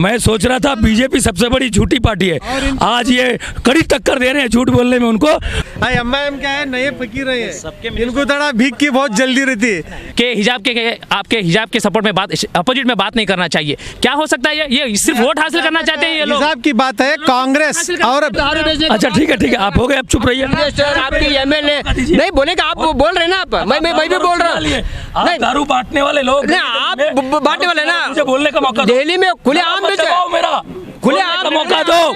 मैं सोच रहा था बीजेपी सबसे बड़ी झूठी पार्टी है, आज ये कड़ी टक्कर दे रहे हैं झूठ बोलने में उनको। एम क्या है, नए फकीर हैं, इनको थोड़ा भीख की बहुत जल्दी रहती है कि आपके हिजाब के सपोर्ट में बात, अपोजिट में बात नहीं करना चाहिए। क्या हो सकता है ये सिर्फ वोट हासिल करना चाहते हैं ये लोग। हिजाब की बात है कांग्रेस और अच्छा ठीक है आप हो गए, अब चुप रहिए। आपके एमएलए नहीं बोलेगा, आप बोल रहे हैं ना, आप मैं भी बोल रहा हूँ। दारू बांटने वाले लोग, आप बांटने वाले ना, मुझे बोलने का मौका दिल्ली में खुलेआम मेरा खुलेआम का मौका दो,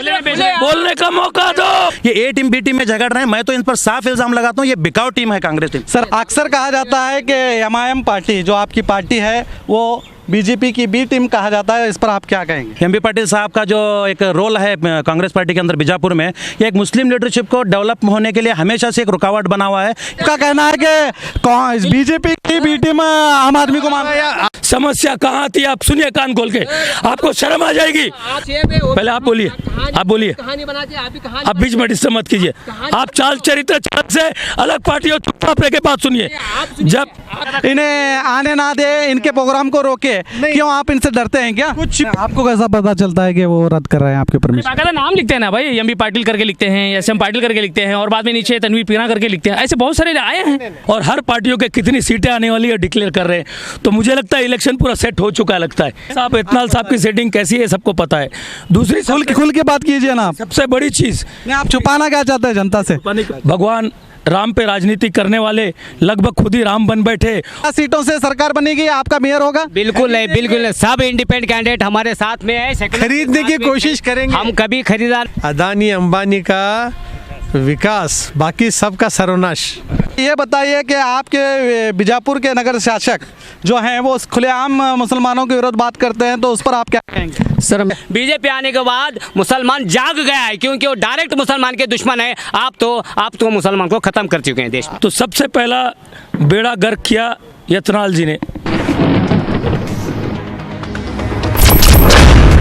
बोलने का मौका दो। ये ए टीम बी टीम में झगड़ रहे हैं, मैं तो इन पर साफ इल्जाम लगाता हूँ, ये बिकाऊ टीम है कांग्रेस टीम। सर अक्सर कहा जाता है कि एमआईएम पार्टी जो आपकी पार्टी है वो बीजेपी की बी टीम कहा जाता है, इस पर आप क्या कहेंगे? एमबी पाटिल साहब का जो एक रोल है कांग्रेस पार्टी के अंदर बीजापुर में, ये एक मुस्लिम लीडरशिप को डेवलप होने के लिए हमेशा से एक रुकावट बना हुआ है। क्या कहना है कि बीजेपी की बी टीम आम आदमी को मान, समस्या कहाँ आती है आप सुनिए कान खोल के, आपको शर्म आ जाएगी। पहले आप बोलिए, आप बीच में डिस्टर्ब मत कीजिए। आप चाल चरित्र से अलग पार्टियों चुपचाप रह के बात सुनिए। जब इन्हें आने ना दे, इनके प्रोग्राम को रोके, क्यों आप इनसे डरते हैं क्या? कुछ आपको कैसा पता चलता है कि वो रद्द कर रहे हैं आपके परमिशन? नाम लिखते हैं ना भाई, एमबी पाटिल करके लिखते हैं, एसएम पाटिल करके लिखते हैं और बाद में नीचे तनवीर पीना करके लिखते हैं, ऐसे बहुत सारे आए हैं। और हर पार्टियों के कितनी सीटें आने वाली है डिक्लेयर कर रहे हैं, तो मुझे लगता है इलेक्शन पूरा सेट हो चुका लगता है। साहब इत्नाल साहब की सेटिंग कैसी है सबको पता है। दूसरी खुल के बात कीजिए ना, सबसे बड़ी चीज आप छुपाना क्या चाहते हैं जनता से? भगवान राम पे राजनीति करने वाले लगभग खुद ही राम बन बैठे। सीटों से सरकार बनेगी, आपका मेयर होगा? बिल्कुल नहीं, बिल्कुल नहीं। सब इंडिपेंडेंट कैंडिडेट हमारे साथ में है, खरीदने की कोशिश करेंगे। हम कभी खरीदार अदानी अंबानी का विकास, बाकी सबका सर्वनाश। ये बताइए कि आपके बीजापुर के नगर शासक जो हैं वो खुलेआम मुसलमानों के विरुद्ध बात करते हैं, तो उस पर आप क्या कहेंगे? सर बीजेपी आने के बाद मुसलमान जाग गया है, क्योंकि वो डायरेक्ट मुसलमान के दुश्मन है। आप तो मुसलमान को खत्म कर चुके हैं देश में। तो सबसे पहला बेड़ा गर्क किया यतनाल जी ने।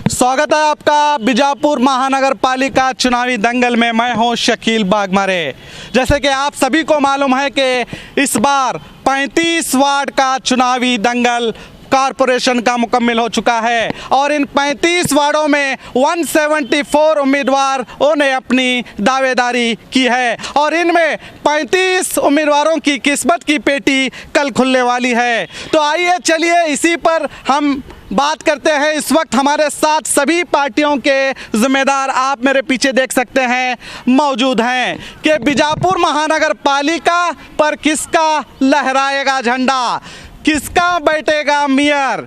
स्वागत है आपका बीजापुर महानगर पालिका चुनावी दंगल में। मैं हूं शकील बागमारे। जैसे कि आप सभी को मालूम है कि इस बार 35 वार्ड का चुनावी दंगल कॉरपोरेशन का मुकम्मल हो चुका है और इन 35 वार्डों में 174 उम्मीदवारों ने अपनी दावेदारी की है और इनमें 35 उम्मीदवारों की किस्मत की पेटी कल खुलने वाली है। तो आइए चलिए इसी पर हम बात करते हैं। इस वक्त हमारे साथ सभी पार्टियों के जिम्मेदार, आप मेरे पीछे देख सकते हैं, मौजूद हैं कि बीजापुर महानगर पालिका पर किसका लहराएगा झंडा, किसका बैठेगा मेयर,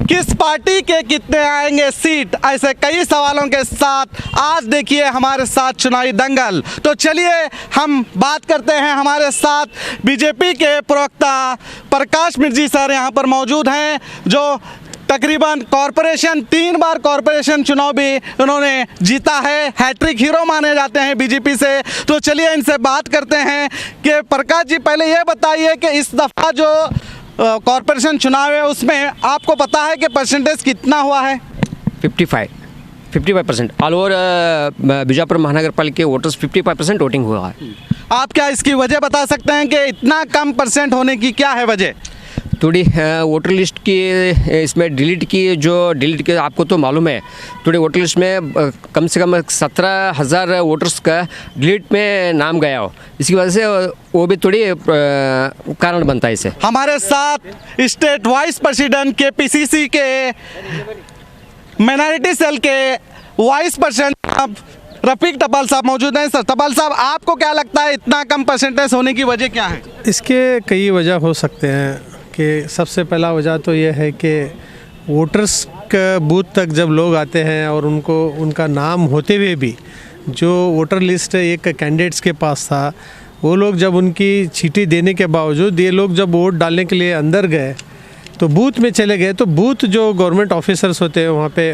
किस पार्टी के कितने आएंगे सीट, ऐसे कई सवालों के साथ आज देखिए हमारे साथ चुनावी दंगल। तो चलिए हम बात करते हैं। हमारे साथ बीजेपी के प्रवक्ता प्रकाश मिर्जी सर यहाँ पर मौजूद हैं, जो तकरीबन कॉरपोरेशन 3 बार कॉरपोरेशन चुनाव भी उन्होंने जीता है, हैट्रिक हीरो माने जाते हैं बीजेपी से। तो चलिए इनसे बात करते हैं कि प्रकाश जी पहले ये बताइए कि इस दफ़ा जो कॉरपोरेशन चुनाव है उसमें आपको पता है कि परसेंटेज कितना हुआ है? 55% ऑल ओवर बीजापुर महानगर पालिका के वोटर्स 55% वोटिंग हुआ है। आप क्या इसकी वजह बता सकते हैं कि इतना कम परसेंट होने की क्या है वजह? थोड़ी वोटर लिस्ट की इसमें डिलीट की आपको तो मालूम है, थोड़ी वोटर लिस्ट में कम से कम 17,000 वोटर्स का डिलीट में नाम गया हो, इसकी वजह से वो भी थोड़ी कारण बनता है इसे। हमारे साथ स्टेट वाइस प्रेसिडेंट KPCC के माइनॉरिटी सेल के वाइस प्रेसिडेंट रफीक टपाल साहब मौजूद हैं। सर टपाल साहब, आपको क्या लगता है इतना कम परसेंटेज होने की वजह क्या है? इसके कई वजह हो सकते हैं कि सबसे पहला वजह तो ये है कि वोटर्स का बूथ तक जब लोग आते हैं और उनको उनका नाम होते हुए भी जो वोटर लिस्ट एक कैंडिडेट्स के पास था, वो लोग जब उनकी चीटी देने के बावजूद ये लोग जब वोट डालने के लिए अंदर गए तो बूथ में चले गए, तो बूथ जो गवर्नमेंट ऑफिसर्स होते हैं वहाँ पे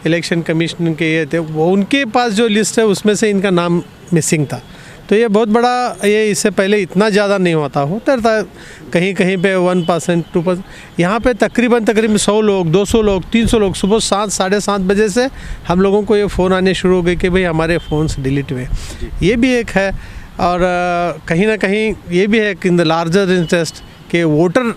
इलेक्शन कमीशन के ये थे, वो उनके पास जो लिस्ट है उसमें से इनका नाम मिसिंग था। तो ये बहुत बड़ा, ये इससे पहले इतना ज़्यादा नहीं होता था, कहीं कहीं पे 1% 2%, यहाँ पे तकरीबन 100 लोग 200 लोग 300 लोग सुबह 7 साढ़े 7 बजे से हम लोगों को ये फ़ोन आने शुरू हो गए कि भाई हमारे फ़ोन्स डिलीट हुए। ये भी एक है और कहीं ना कहीं ये भी है कि इन द लार्जर इंटरेस्ट के वोटर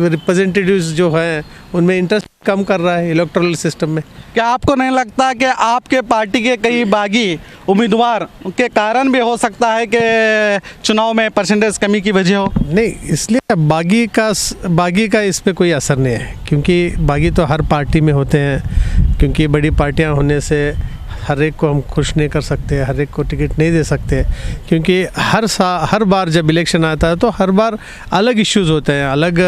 रिप्रेजेंटेटिव्स जो हैं उनमें इंटरेस्ट कम कर रहा है इलेक्टोरल सिस्टम में। क्या आपको नहीं लगता कि आपके पार्टी के कई बागी उम्मीदवार के कारण भी हो सकता है कि चुनाव में परसेंटेज कमी की वजह हो? नहीं, इसलिए बागी का इस पे कोई असर नहीं है, क्योंकि बागी तो हर पार्टी में होते हैं, क्योंकि बड़ी पार्टियां होने से हर एक को हम खुश नहीं कर सकते, हर एक को टिकट नहीं दे सकते, क्योंकि हर बार जब इलेक्शन आता है तो हर बार अलग इश्यूज़ होते हैं, अलग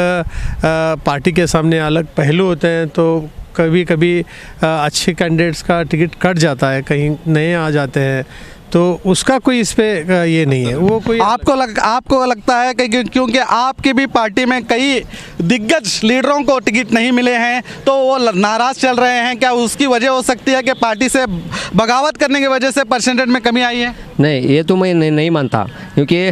पार्टी के सामने अलग पहलू होते हैं। तो कभी कभी अच्छे कैंडिडेट्स का टिकट कट जाता है, कहीं नए आ जाते हैं, तो उसका कोई इस पे ये नहीं है। वो कोई आपको लगता है कि क्योंकि आपकी भी पार्टी में कई दिग्गज लीडरों को टिकट नहीं मिले हैं तो वो नाराज़ चल रहे हैं, क्या उसकी वजह हो सकती है कि पार्टी से बगावत करने की वजह से परसेंटेज में कमी आई है? नहीं, ये तो मैं नहीं मानता, क्योंकि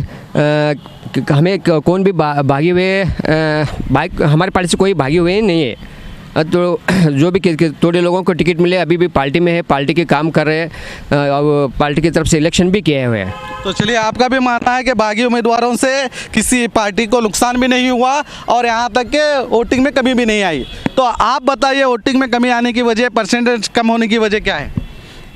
हमें कौन भी भागे हुए हमारी पार्टी से कोई भागे हुए नहीं है। तो जो भी थोड़े लोगों को टिकट मिले अभी भी पार्टी में है, पार्टी के काम कर रहे हैं और पार्टी की तरफ से इलेक्शन भी किए हुए हैं। तो चलिए, आपका भी मानना है कि बागी उम्मीदवारों से किसी पार्टी को नुकसान भी नहीं हुआ और यहाँ तक के वोटिंग में कमी भी नहीं आई। तो आप बताइए, वोटिंग में कमी आने की वजह, परसेंटेज कम होने की वजह क्या है?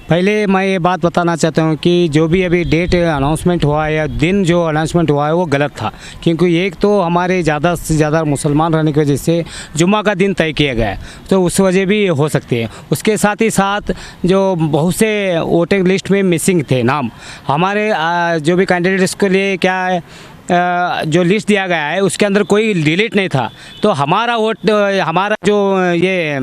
पहले मैं ये बात बताना चाहता हूँ कि जो भी अभी डेट अनाउंसमेंट हुआ है या दिन जो अनाउंसमेंट हुआ है वो गलत था, क्योंकि एक तो हमारे ज़्यादा से ज़्यादा मुसलमान रहने की वजह से जुम्मा का दिन तय किया गया है, तो उस वजह भी हो सकती है। उसके साथ ही साथ जो बहुत से वोटिंग लिस्ट में मिसिंग थे नाम, हमारे जो भी कैंडिडेट्स के लिए क्या है, जो लिस्ट दिया गया है उसके अंदर कोई डिलीट नहीं था, तो हमारा जो ये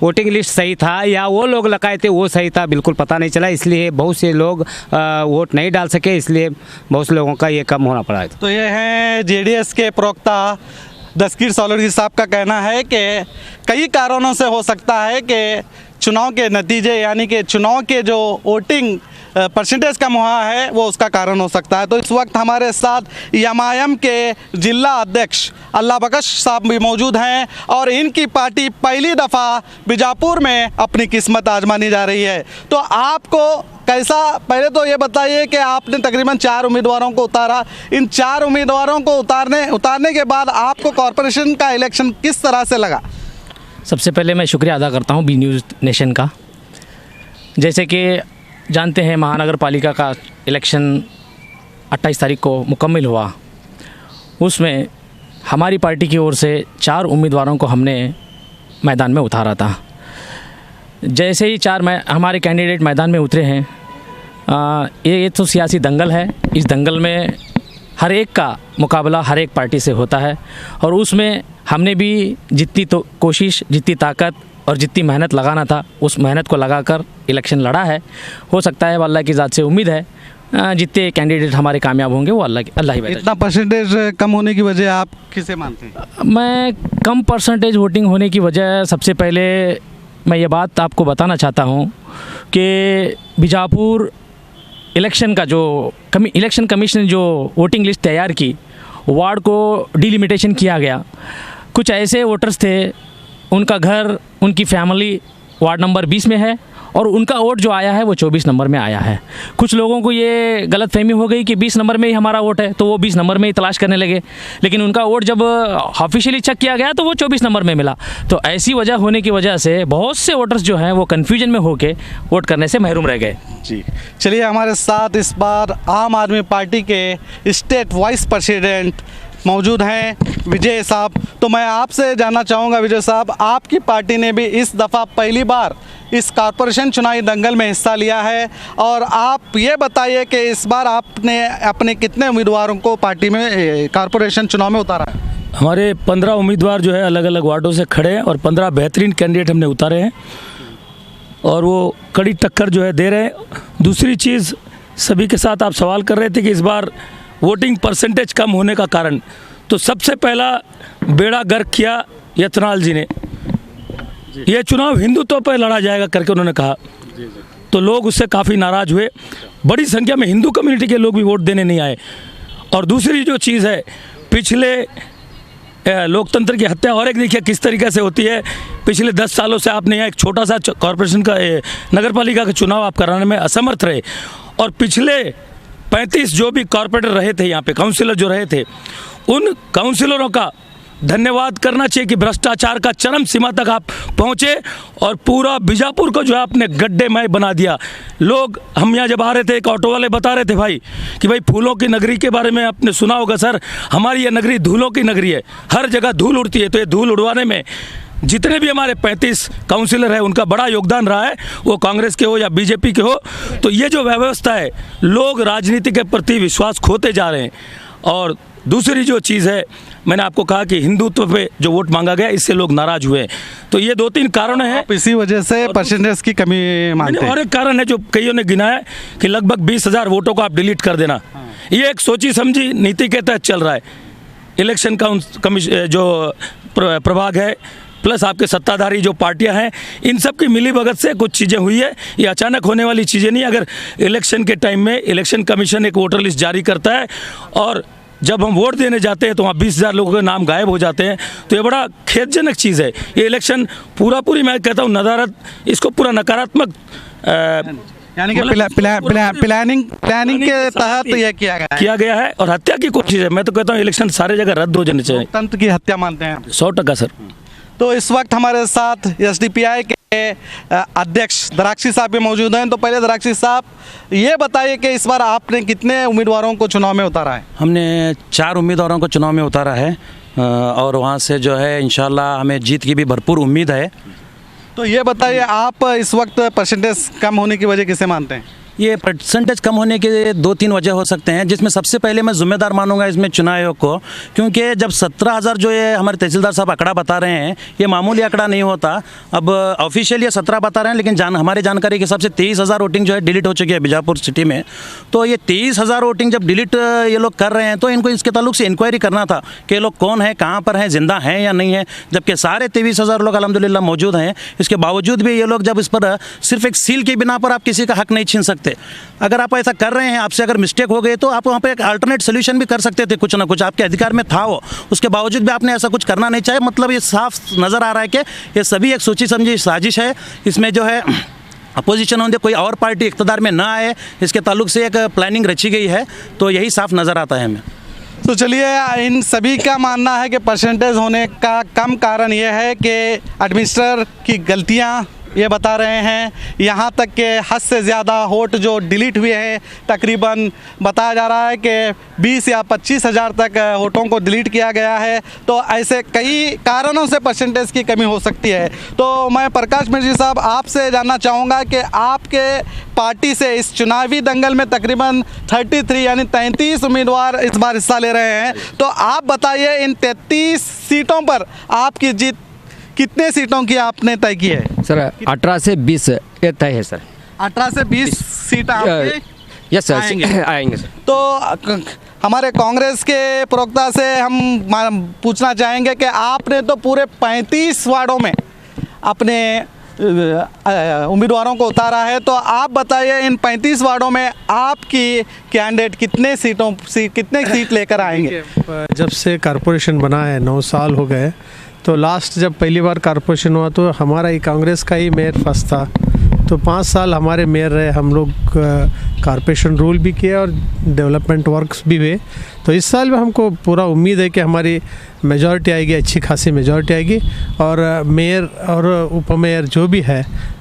वोटिंग लिस्ट सही था या वो लोग लगाए थे वो सही था, बिल्कुल पता नहीं चला, इसलिए बहुत से लोग वोट नहीं डाल सके, इसलिए बहुत से लोगों का ये कम होना पड़ा है। तो ये हैं जेडीएस के प्रवक्ता दस्तगीर सोलंकी साहब का कहना है कि कई कारणों से हो सकता है कि चुनाव के नतीजे यानी कि चुनाव के जो वोटिंग परसेंटेज कम हुआ है वो उसका कारण हो सकता है। तो इस वक्त हमारे साथ एमआईएम के जिला अध्यक्ष अल्लाह बख्श साहब भी मौजूद हैं और इनकी पार्टी पहली दफ़ा बीजापुर में अपनी किस्मत आजमानी जा रही है। तो आपको कैसा, पहले तो ये बताइए कि आपने तकरीबन 4 उम्मीदवारों को उतारा, इन 4 उम्मीदवारों को उतारने के बाद आपको कॉरपोरेशन का इलेक्शन किस तरह से लगा? सबसे पहले मैं शुक्रिया अदा करता हूँ बी न्यूज़ नेशन का। जैसे कि जानते हैं महानगर पालिका का इलेक्शन 28 तारीख को मुकम्मल हुआ, उसमें हमारी पार्टी की ओर से 4 उम्मीदवारों को हमने मैदान में उतारा था। जैसे ही हमारे कैंडिडेट मैदान में उतरे हैं, ये तो सियासी दंगल है, इस दंगल में हर एक का मुकाबला हर एक पार्टी से होता है और उसमें हमने भी जितनी तो कोशिश, जितनी ताकत और जितनी मेहनत लगाना था उस मेहनत को लगाकर इलेक्शन लड़ा है। हो सकता है अल्लाह की ज़ात से उम्मीद है जितने कैंडिडेट हमारे कामयाब होंगे वो अल्लाह ही। इतना परसेंटेज कम होने की वजह आप किसे मानते हैं? मैं कम परसेंटेज वोटिंग होने की वजह, सबसे पहले मैं ये बात आपको बताना चाहता हूँ कि बीजापुर इलेक्शन का जो इलेक्शन कमीशन ने जो वोटिंग लिस्ट तैयार की, वार्ड को डिलिमिटेशन किया गया। कुछ ऐसे वोटर्स थे उनका घर, उनकी फैमिली वार्ड नंबर 20 में है और उनका वोट जो आया है वो 24 नंबर में आया है। कुछ लोगों को ये गलतफहमी हो गई कि 20 नंबर में ही हमारा वोट है, तो वो 20 नंबर में ही तलाश करने लगे, लेकिन उनका वोट जब ऑफिशियली चेक किया गया तो वो 24 नंबर में मिला। तो ऐसी वजह होने की वजह से बहुत से वोटर्स जो हैं वो कन्फ्यूजन में होकर वोट करने से महरूम रह गए। जी, चलिए, हमारे साथ इस बार आम आदमी पार्टी के स्टेट वाइस प्रेसिडेंट मौजूद हैं विजय साहब। तो मैं आपसे जानना चाहूँगा विजय साहब, आपकी पार्टी ने भी इस दफ़ा पहली बार इस कॉरपोरेशन चुनावी दंगल में हिस्सा लिया है और आप ये बताइए कि इस बार आपने अपने कितने उम्मीदवारों को पार्टी में कॉरपोरेशन चुनाव में उतारा है? हमारे 15 उम्मीदवार जो है अलग अलग वार्डों से खड़े हैं और 15 बेहतरीन कैंडिडेट हमने उतारे हैं और वो कड़ी टक्कर जो है दे रहे हैं। दूसरी चीज़, सभी के साथ आप सवाल कर रहे थे कि इस बार वोटिंग परसेंटेज कम होने का कारण, तो सबसे पहला बेड़ा गर्क किया यतनाल जी ने। ये चुनाव हिंदुत्व पर लड़ा जाएगा करके उन्होंने कहा, तो लोग उससे काफ़ी नाराज़ हुए। बड़ी संख्या में हिंदू कम्युनिटी के लोग भी वोट देने नहीं आए। और दूसरी जो चीज़ है, पिछले लोकतंत्र की हत्या और एक देखिए किस तरीके से होती है। पिछले 10 सालों से आपने यहाँ एक छोटा सा कॉरपोरेशन का नगर पालिका का चुनाव आप कराने में असमर्थ रहे और पिछले 35 जो भी कॉरपोरेटर रहे थे यहाँ पे, काउंसिलर जो रहे थे, उन काउंसिलरों का धन्यवाद करना चाहिए कि भ्रष्टाचार का चरम सीमा तक आप पहुंचे और पूरा बीजापुर को जो है आपने गड्ढेमय बना दिया। लोग, हम यहाँ जब आ रहे थे, एक ऑटो वाले बता रहे थे भाई कि भाई फूलों की नगरी के बारे में आपने सुना होगा सर, हमारी ये नगरी धूलों की नगरी है, हर जगह धूल उड़ती है। तो ये धूल उड़वाने में जितने भी हमारे 35 काउंसिलर हैं उनका बड़ा योगदान रहा है, वो कांग्रेस के हो या बीजेपी के हो। तो ये जो व्यवस्था है, लोग राजनीति के प्रति विश्वास खोते जा रहे हैं। और दूसरी जो चीज़ है, मैंने आपको कहा कि हिंदुत्व पे जो वोट मांगा गया, इससे लोग नाराज हुए। तो ये 2-3 कारण हैं। आप इसी वजह से परसेंटेज की कमी मानते हैं। और एक कारण है जो कईयों ने गिनाया कि लगभग 20,000 वोटों को आप डिलीट कर देना, ये एक सोची समझी नीति के तहत चल रहा है। इलेक्शन कमीशन जो प्रभाग है, प्लस आपके सत्ताधारी जो पार्टियां हैं, इन सब की मिलीभगत से कुछ चीज़ें हुई है। ये अचानक होने वाली चीज़ें नहीं। अगर इलेक्शन के टाइम में इलेक्शन कमीशन एक वोटर लिस्ट जारी करता है और जब हम वोट देने जाते हैं तो वहाँ 20,000 लोगों के नाम गायब हो जाते हैं, तो ये बड़ा खेदजनक चीज़ है। ये इलेक्शन पूरी मैं कहता हूँ नदारत, इसको पूरा नकारात्मक यानी कि प्लानिंग के तहत यह किया गया है और हत्या की कोशिश है। मैं तो कहता हूँ इलेक्शन सारे जगह रद्द हो जाने चाहिए। तंत्र की हत्या मानते हैं 100% सर। तो इस वक्त हमारे साथ एसडीपीआई के अध्यक्ष दराक्षी साहब भी मौजूद हैं। तो पहले दराक्षी साहब, ये बताइए कि इस बार आपने कितने उम्मीदवारों को चुनाव में उतारा है? हमने 4 उम्मीदवारों को चुनाव में उतारा है और वहाँ से जो है इंशाल्लाह हमें जीत की भी भरपूर उम्मीद है। तो ये बताइए, आप इस वक्त परसेंटेज कम होने की वजह किसे मानते हैं? ये परसेंटेज कम होने के 2-3 वजह हो सकते हैं, जिसमें सबसे पहले मैं जिम्मेदार मानूंगा इसमें चुनाव आयोग को, क्योंकि जब 17,000 जो ये हमारे तहसीलदार साहब आंकड़ा बता रहे हैं, ये मामूली आंकड़ा नहीं होता। अब ऑफिशियल ये 17 बता रहे हैं, लेकिन हमारे जानकारी के हिसाब से 23,000 वोटिंग जो है डिलीट हो चुकी है बीजापुर सिटी में। तो ये 23,000 वोटिंग जब डिलीट ये लोग कर रहे हैं, तो इनको इसके ताल्लुक से इंक्वायरी करना था कि ये लोग कौन है, कहाँ पर हैं, जिंदा हैं या नहीं है। जबकि सारे 23,000 लोग अल्हम्दुलिल्लाह मौजूद हैं। इसके बावजूद भी ये लोग जब इस पर सिर्फ एक सील के बिना पर आप किसी का हक नहीं छीन सकते। अगर आप ऐसा कर रहे हैं, आपसे अगर मिस्टेक हो गई, तो आप वहाँ पे एक अल्टरनेट सोल्यूशन भी कर सकते थे, कुछ ना कुछ आपके अधिकार में था वो। उसके बावजूद भी आपने ऐसा कुछ करना नहीं चाहिए। मतलब ये साफ नज़र आ रहा है कि ये सभी एक सोची समझी साजिश है। इसमें जो है अपोजिशन होने कोई और पार्टी इक़्तिदार में ना आए, इसके ताल्लुक से एक प्लानिंग रची गई है। तो यही साफ नज़र आता है हमें। तो चलिए, इन सभी का मानना है कि परसेंटेज होने का कम कारण यह है कि एडमिनिस्ट्रेटर की गलतियाँ ये बता रहे हैं। यहाँ तक कि हद से ज़्यादा वोट जो डिलीट हुए हैं, तकरीबन बताया जा रहा है कि 20 या 25,000 तक वोटों को डिलीट किया गया है। तो ऐसे कई कारणों से परसेंटेज की कमी हो सकती है। तो मैं प्रकाश मिश्र साहब आपसे जानना चाहूँगा कि आपके पार्टी से इस चुनावी दंगल में तकरीबन 33 यानी 33 उम्मीदवार इस बार हिस्सा ले रहे हैं। तो आप बताइए, इन 33 सीटों पर आपकी जीत कितने सीटों की आपने तय की है? सर 18 से 20 ये तय है सर। 18 से 20 सीट आपके यस सर आएंगे सर। तो हमारे कांग्रेस के प्रवक्ता से हम पूछना चाहेंगे कि आपने तो पूरे 35 वार्डों में अपने उम्मीदवारों को उतारा है। तो आप बताइए, इन 35 वार्डों में आपकी कैंडिडेट कितने सीट लेकर आएंगे? जब से कॉरपोरेशन बना है 9 साल हो गए। तो लास्ट जब पहली बार कॉरपोरेशन हुआ तो हमारा ही कांग्रेस का ही मेयर फर्स्ट था। तो 5 साल हमारे मेयर रहे, हम लोग कॉरपोरेशन रूल भी किया और डेवलपमेंट वर्क्स भी हुए। तो इस साल में हमको पूरा उम्मीद है कि हमारी मेजॉरिटी आएगी, अच्छी खासी मेजॉरिटी आएगी और मेयर और उपमेयर जो भी है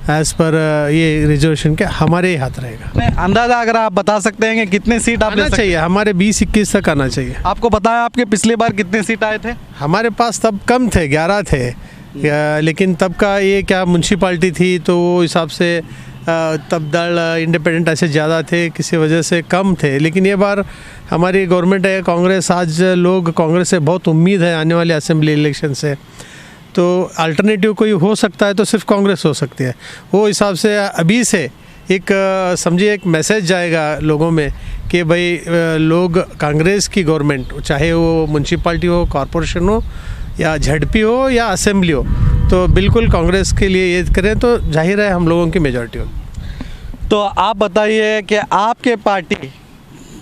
एज़ पर ये रिजर्वेशन के हमारे ही हाथ रहेगा। अंदाज़ा अगर आप बता सकते हैं कि कितने सीट आप ले सकते हैं? चाहिए हमारे 20-21 तक आना चाहिए। आपको पता है आपके पिछली बार कितने सीट आए थे? हमारे पास तब कम थे, 11 थे, लेकिन तब का ये क्या म्यूनसिपाल्टी थी तो वो हिसाब से तब दल इंडिपेंडेंट ऐसे ज़्यादा थे, किसी वजह से कम थे। लेकिन ये बार हमारी गवर्नमेंट है कांग्रेस, आज लोग कांग्रेस से बहुत उम्मीद है आने वाले असेंबली इलेक्शन से। तो अल्टरनेटिव कोई हो सकता है तो सिर्फ कांग्रेस हो सकती है। वो हिसाब से अभी से एक समझिए एक मैसेज जाएगा लोगों में कि भाई लोग कांग्रेस की गवर्नमेंट, चाहे वो म्यूनसिपाल्टी हो, कॉरपोरेशन हो या झड़पी हो या असेंबली हो, तो बिल्कुल कांग्रेस के लिए ये करें तो जाहिर है हम लोगों की मेजॉरिटी होगी। तो आप बताइए कि आपके पार्टी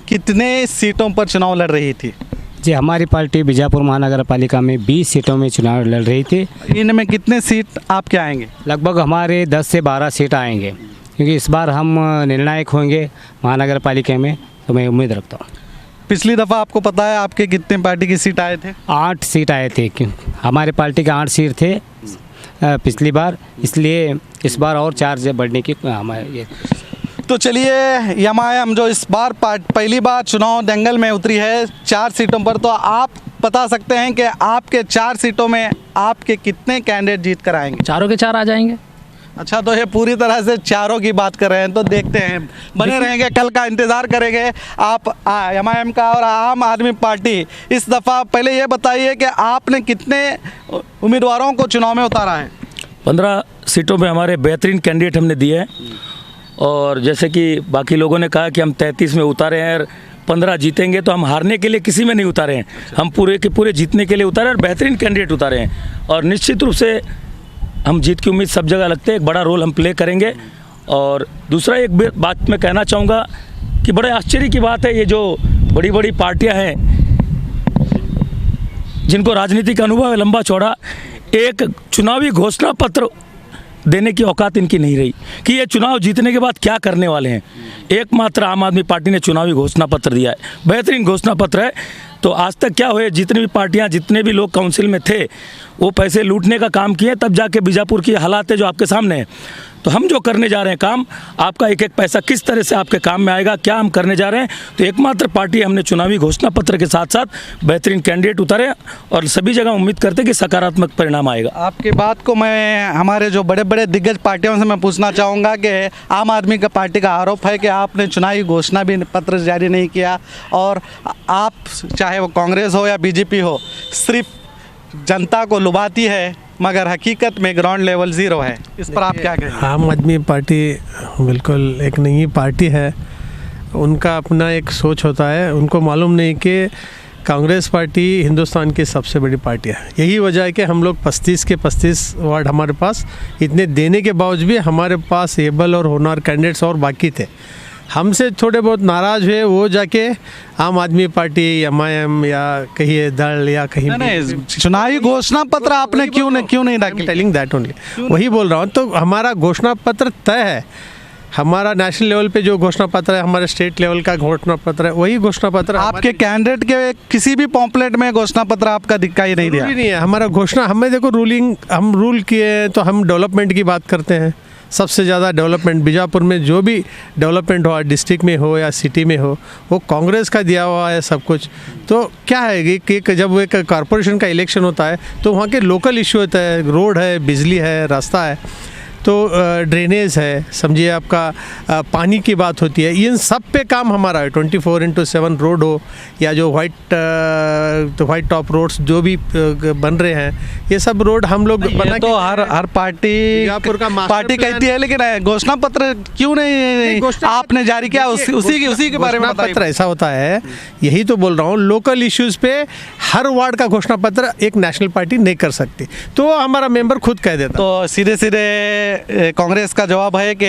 कितने सीटों पर चुनाव लड़ रही थी? जी, हमारी पार्टी बीजापुर महानगर पालिका में 20 सीटों में चुनाव लड़ रही थी। इनमें कितने सीट आपके आएंगे? लगभग हमारे 10 से 12 सीट आएंगे, क्योंकि इस बार हम निर्णायक होंगे महानगर पालिका में, तो मैं उम्मीद रखता हूँ। पिछली दफ़ा आपको पता है आपके कितने पार्टी की सीट आए थे? 8 सीट आए थे, क्यों हमारे पार्टी के 8 सीट थे पिछली बार, इसलिए इस बार और 4 बढ़ने की हमारे ये। तो चलिए, एमआईएम जो इस बार पहली बार चुनाव दंगल में उतरी है 4 सीटों पर, तो आप बता सकते हैं कि आपके 4 सीटों में आपके कितने कैंडिडेट जीत कर आएंगे? चारों के 4 आ जाएंगे। अच्छा, तो ये पूरी तरह से चारों की बात कर रहे हैं, तो देखते हैं, बने रहेंगे, कल का इंतज़ार करेंगे। आप एमआईएम का और आम आदमी पार्टी इस दफ़ा, पहले ये बताइए कि आपने कितने उम्मीदवारों को चुनाव में उतारा है? 15 सीटों में हमारे बेहतरीन कैंडिडेट हमने दिए हैं, और जैसे कि बाकी लोगों ने कहा कि हम 33 में उतारे हैं और 15 जीतेंगे, तो हम हारने के लिए किसी में नहीं उतारे हैं, हम पूरे के पूरे जीतने के लिए उतारे और बेहतरीन कैंडिडेट उतारे हैं। और निश्चित रूप से हम जीत की उम्मीद सब जगह लगते हैं, एक बड़ा रोल हम प्ले करेंगे। और दूसरा एक बात मैं कहना चाहूँगा कि बड़े आश्चर्य की बात है, ये जो बड़ी बड़ी पार्टियाँ हैं जिनको राजनीतिक अनुभव है लंबा चौड़ा, एक चुनावी घोषणा पत्र देने की औकात इनकी नहीं रही कि ये चुनाव जीतने के बाद क्या करने वाले हैं। एकमात्र आम आदमी पार्टी ने चुनावी घोषणा पत्र दिया है, बेहतरीन घोषणा पत्र है। तो आज तक क्या हुए, जितनी भी पार्टियां, जितने भी लोग काउंसिल में थे, वो पैसे लूटने का काम किए, तब जाके बीजापुर की हालात है जो आपके सामने है। तो हम जो करने जा रहे हैं काम, आपका एक एक पैसा किस तरह से आपके काम में आएगा, क्या हम करने जा रहे हैं, तो एकमात्र पार्टी हमने चुनावी घोषणा पत्र के साथ साथ बेहतरीन कैंडिडेट उतारे और सभी जगह उम्मीद करते कि सकारात्मक परिणाम आएगा। आपकी बात को मैं हमारे जो बड़े बड़े दिग्गज पार्टियों से मैं पूछना चाहूँगा कि आम आदमी का पार्टी का आरोप है कि आपने चुनावी घोषणा भी पत्र जारी नहीं किया, और आप चाहे वो कांग्रेस हो या बीजेपी हो, सिर्फ जनता को लुभाती है, मगर हकीकत में ग्राउंड लेवल 0 है। इस पर आप क्या कहेंगे? आम आदमी पार्टी बिल्कुल एक नई पार्टी है, उनका अपना एक सोच होता है, उनको मालूम नहीं कि कांग्रेस पार्टी हिंदुस्तान की सबसे बड़ी पार्टी है। यही वजह है कि हम लोग 35 के 35 वार्ड हमारे पास, इतने देने के बावजूद भी हमारे पास एबल और होनहार कैंडिडेट्स और बाकी थे। हमसे थोड़े बहुत नाराज़ हुए, वो जाके आम आदमी पार्टी, एमआईएम या कहिए दल या कहीं नहीं, चुनावी घोषणा पत्र आपने क्यों नहीं डाली? टेलिंग दैट ओनली, वही बोल रहा हूँ। तो हमारा घोषणा पत्र तय है, हमारा नेशनल लेवल पे जो घोषणा पत्र है, हमारे स्टेट लेवल का घोषणा पत्र है, वही घोषणा पत्र। आपके कैंडिडेट के किसी भी पॉम्पलेट में घोषणा पत्र आपका दिखाई नहीं दिया? नहीं है हमारा घोषणा, हमें देखो हम रूल किए, तो हम डेवलपमेंट की बात करते हैं। सबसे ज़्यादा डेवलपमेंट बीजापुर में जो भी डेवलपमेंट हुआ, डिस्ट्रिक्ट में हो या सिटी में हो, वो कांग्रेस का दिया हुआ है सब कुछ। तो क्या है कि जब एक कॉरपोरेशन का इलेक्शन होता है तो वहाँ के लोकल इशू होता है, रोड है, बिजली है, रास्ता है, तो ड्रेनेज है, समझिए आपका पानी की बात होती है, इन सब पे काम हमारा है। 24/7 रोड हो या जो वाइट टॉप रोड्स जो भी बन रहे हैं, ये सब रोड हम लोग बना तो हर पार्टी कहती है, लेकिन घोषणा पत्र क्यों नहीं आपने जारी किया? उसी के बारे में पत्र ऐसा होता है, यही तो बोल रहा हूँ, लोकल इश्यूज पे हर वार्ड का घोषणा पत्र एक नेशनल पार्टी नहीं कर सकती, तो हमारा मेंबर खुद कह देता। तो सीधे कांग्रेस का जवाब है कि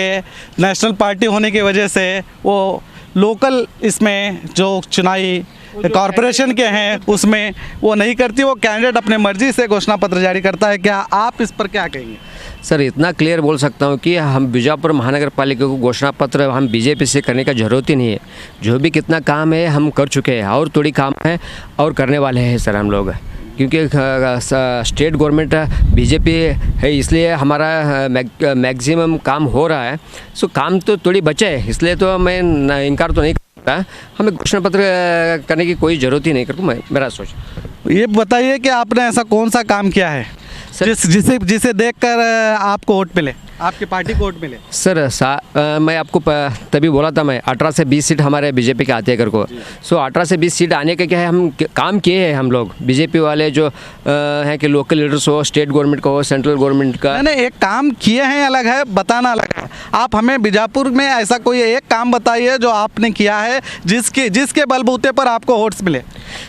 नेशनल पार्टी होने की वजह से वो लोकल इसमें जो चुनावी कॉरपोरेशन के हैं उसमें वो नहीं करती, वो कैंडिडेट अपने मर्जी से घोषणा पत्र जारी करता है। क्या आप इस पर क्या कहेंगे? सर, इतना क्लियर बोल सकता हूँ कि हम बीजापुर महानगर पालिका को घोषणा पत्र हम बीजेपी से करने का ज़रूरत ही नहीं है। जो भी कितना काम है हम कर चुके हैं, और थोड़ी काम है और करने वाले हैं सर हम लोग, क्योंकि स्टेट गवर्नमेंट बीजेपी है, इसलिए हमारा मैक्सिमम काम हो रहा है। सो काम तो थोड़ी बचे है, इसलिए तो मैं इनकार तो नहीं करता, हमें घोषणा पत्र करने की कोई ज़रूरत ही नहीं करता। मैं मेरा सोच ये बताइए कि आपने ऐसा कौन सा काम किया है जिसे देखकर आपको वोट मिले, आपकी पार्टी को वोट मिले? सर मैं आपको तभी बोला था, मैं 18 से 20 सीट हमारे बीजेपी के आते हैं को। सो 18 से 20 सीट आने के क्या है, हम काम किए हैं हम लोग बीजेपी वाले जो हैं कि लोकल लीडर्स हो, स्टेट गवर्नमेंट का हो, सेंट्रल गवर्नमेंट का। नहीं, एक काम किए हैं अलग है, बताना अलग है। आप हमें बीजापुर में ऐसा कोई एक काम बताइए जो आपने किया है जिसके बलबूते पर आपको वोट्स मिले।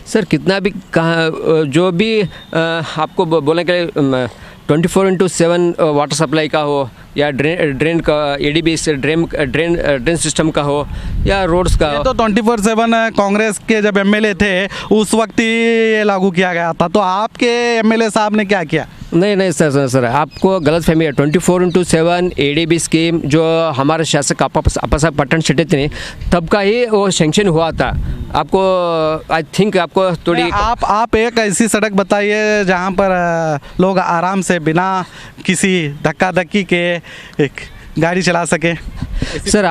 सर, कितना भी कहा, जो भी आपको बोलने के लिए 24/7 वाटर सप्लाई का हो, या ड्रेन का एडीबी से ड्रेन सिस्टम का हो, या रोड्स का हो। तो 24/7 कांग्रेस के जब एमएलए थे उस वक्त ही ये लागू किया गया था, तो आपके एमएलए साहब ने क्या किया? नहीं नहीं सर आपको गलत फहमी है। 24/7 ADB स्कीम जो हमारे शासक अपसा पट्टन शेट्टी थे तब का ही वो सेंक्शन हुआ था। आपको आई थिंक आपको थोड़ी आप एक ऐसी सड़क बताइए जहाँ पर लोग आराम से बिना किसी धक्का धक्की के एक गाड़ी चला सके। सर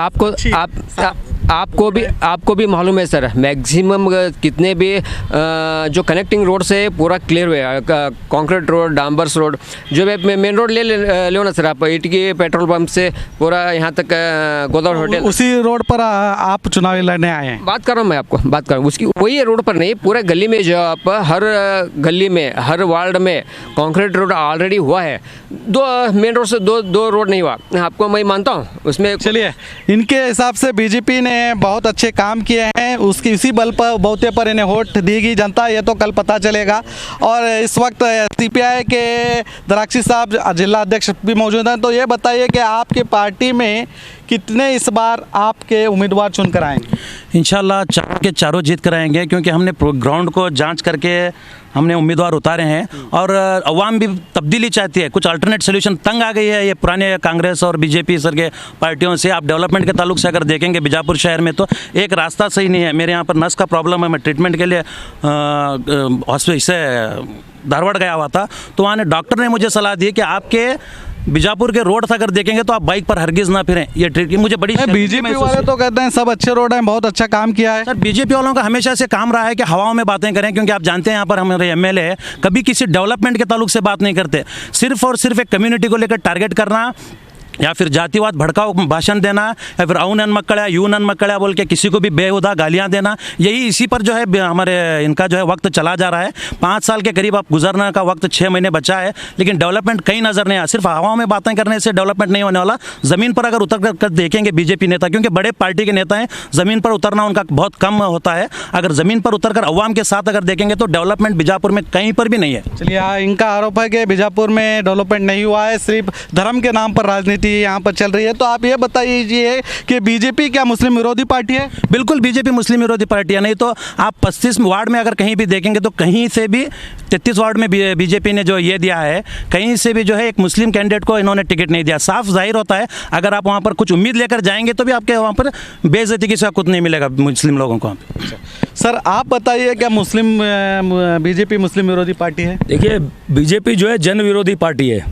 आपको भी मालूम है सर, मैक्सिमम कितने भी जो कनेक्टिंग रोड से पूरा क्लियर हुए, कंक्रीट रोड, डांबर्स रोड, जो मेन रोड ले लो ना सर आप, इटकी पेट्रोल पंप से पूरा यहाँ तक गोदावरी होटल, उसी रोड पर आप चुनावी लड़ने आए हैं। बात कर रहा हूँ मैं आपको, बात कर रहा हूँ उसकी, वही रोड पर नहीं, पूरे गली में जो आप हर गली में हर वार्ड में कंक्रीट रोड ऑलरेडी हुआ है। दो मेन रोड से दो रोड नहीं हुआ, आपको मैं मानता हूँ उसमें। चलिए, इनके हिसाब से बीजेपी ने बहुत अच्छे काम किए हैं, उसकी इसी बल पर बहुते पर इन्हें वोट देगी जनता, ये तो कल पता चलेगा। और इस वक्त CPI के दराक्षी साहब जिला अध्यक्ष भी मौजूद हैं, तो ये बताइए कि आपकी पार्टी में कितने इस बार आपके उम्मीदवार चुनकर आएंगे? इंशाल्लाह चारों के चारों जीत कर आएंगे, क्योंकि हमने ग्राउंड को जांच करके हमने उम्मीदवार उतारे हैं और अवाम भी तब्दीली चाहती है, कुछ अल्टरनेट सोल्यूशन। तंग आ गई है ये पुराने कांग्रेस और बीजेपी सर के पार्टियों से। आप डेवलपमेंट के ताल्लुक से अगर देखेंगे बीजापुर शहर में तो एक रास्ता सही नहीं है। मेरे यहाँ पर नस का प्रॉब्लम है, मैं ट्रीटमेंट के लिए हॉस्पिटल से धारवाड़ गया हुआ था, तो वहाँ डॉक्टर ने मुझे सलाह दी कि आपके बीजापुर के रोड अगर देखेंगे तो आप बाइक पर हरगिज ना फिरें। ये ट्रीट मुझे बड़ी बीजेपी वाले तो कहते हैं सब अच्छे रोड हैं, बहुत अच्छा काम किया है। सर बीजेपी वालों का हमेशा से काम रहा है कि हवाओं में बातें करें, क्योंकि आप जानते हैं यहाँ पर हमारे MLA कभी किसी डेवलपमेंट के ताल्लुक से बात नहीं करते, सिर्फ और सिर्फ एक कम्युनिटी को लेकर टारगेट करना या फिर जातिवाद भड़काऊ भाषण देना या फिर औ नन मक्कड़ा यू नन मक्कड़ा बोल के किसी को भी बेहुदा गालियां देना, यही इसी पर जो है हमारे इनका जो है वक्त चला जा रहा है। 5 साल के करीब अब गुजरने का वक्त 6 महीने बचा है, लेकिन डेवलपमेंट कहीं नज़र नहीं आया। सिर्फ हवाओं में बातें करने से डेवलपमेंट नहीं होने वाला। ज़मीन पर अगर उतर कर देखेंगे बीजेपी नेता, क्योंकि बड़े पार्टी के नेता हैं, ज़मीन पर उतरना उनका बहुत कम होता है। अगर ज़मीन पर उतर कर अवाम के साथ अगर देखेंगे तो डेवलपमेंट बीजापुर में कहीं पर भी नहीं है। चलिए, इनका आरोप है कि बीजापुर में डेवलपमेंट नहीं हुआ है, सिर्फ धर्म के नाम पर राजनीति यहाँ पर चल रही है। तो आप ये बताइए कि बीजेपी क्या मुस्लिम विरोधी पार्टी है? बिल्कुल, बीजेपी मुस्लिम विरोधी पार्टी है। नहीं तो आप 35 वार्ड में अगर कहीं भी देखेंगे तो कहीं से भी 33 वार्ड में बीजेपी ने जो ये दिया है, कहीं से भी जो है एक मुस्लिम कैंडिडेट को इन्होंने टिकट नहीं दिया। साफ जाहिर होता है अगर आप वहाँ पर कुछ उम्मीद लेकर जाएंगे तो भी आपके वहाँ पर बेइज्जती की कुछ नहीं मिलेगा मुस्लिम लोगों को। सर आप बताइए, क्या बीजेपी मुस्लिम विरोधी पार्टी है? देखिए, बीजेपी जो है जन विरोधी पार्टी है,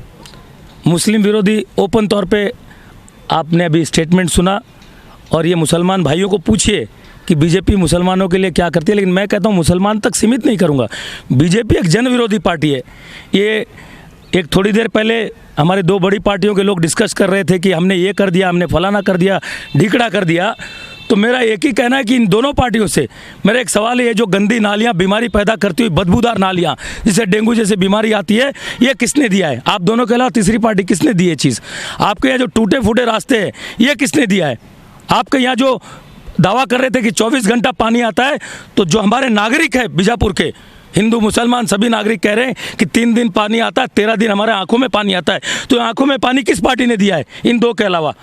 मुस्लिम विरोधी ओपन तौर पे आपने अभी स्टेटमेंट सुना। और ये मुसलमान भाइयों को पूछिए कि बीजेपी मुसलमानों के लिए क्या करती है, लेकिन मैं कहता हूँ मुसलमान तक सीमित नहीं करूँगा। बीजेपी एक जन विरोधी पार्टी है। ये एक थोड़ी देर पहले हमारे 2 बड़ी पार्टियों के लोग डिस्कस कर रहे थे कि हमने ये कर दिया, हमने फलाना कर दिया, ढीकड़ा कर दिया। तो मेरा एक ही कहना है कि इन दोनों पार्टियों से मेरा एक सवाल है, जो गंदी नालियाँ बीमारी पैदा करती हुई बदबूदार नालियाँ जिससे डेंगू जैसे बीमारी आती है, ये किसने दिया है? आप दोनों के अलावा तीसरी पार्टी किसने दी है चीज़? आपके यहाँ जो टूटे फूटे रास्ते हैं, ये किसने दिया है? आपके यहाँ जो दावा कर रहे थे कि 24 घंटा पानी आता है, तो जो हमारे नागरिक है बीजापुर के, हिंदू मुसलमान सभी नागरिक कह रहे हैं कि 3 दिन पानी आता है, 13 दिन हमारे आंखों में पानी आता है। तो आंखों में पानी किस पार्टी ने दिया है इन 2 के अलावा?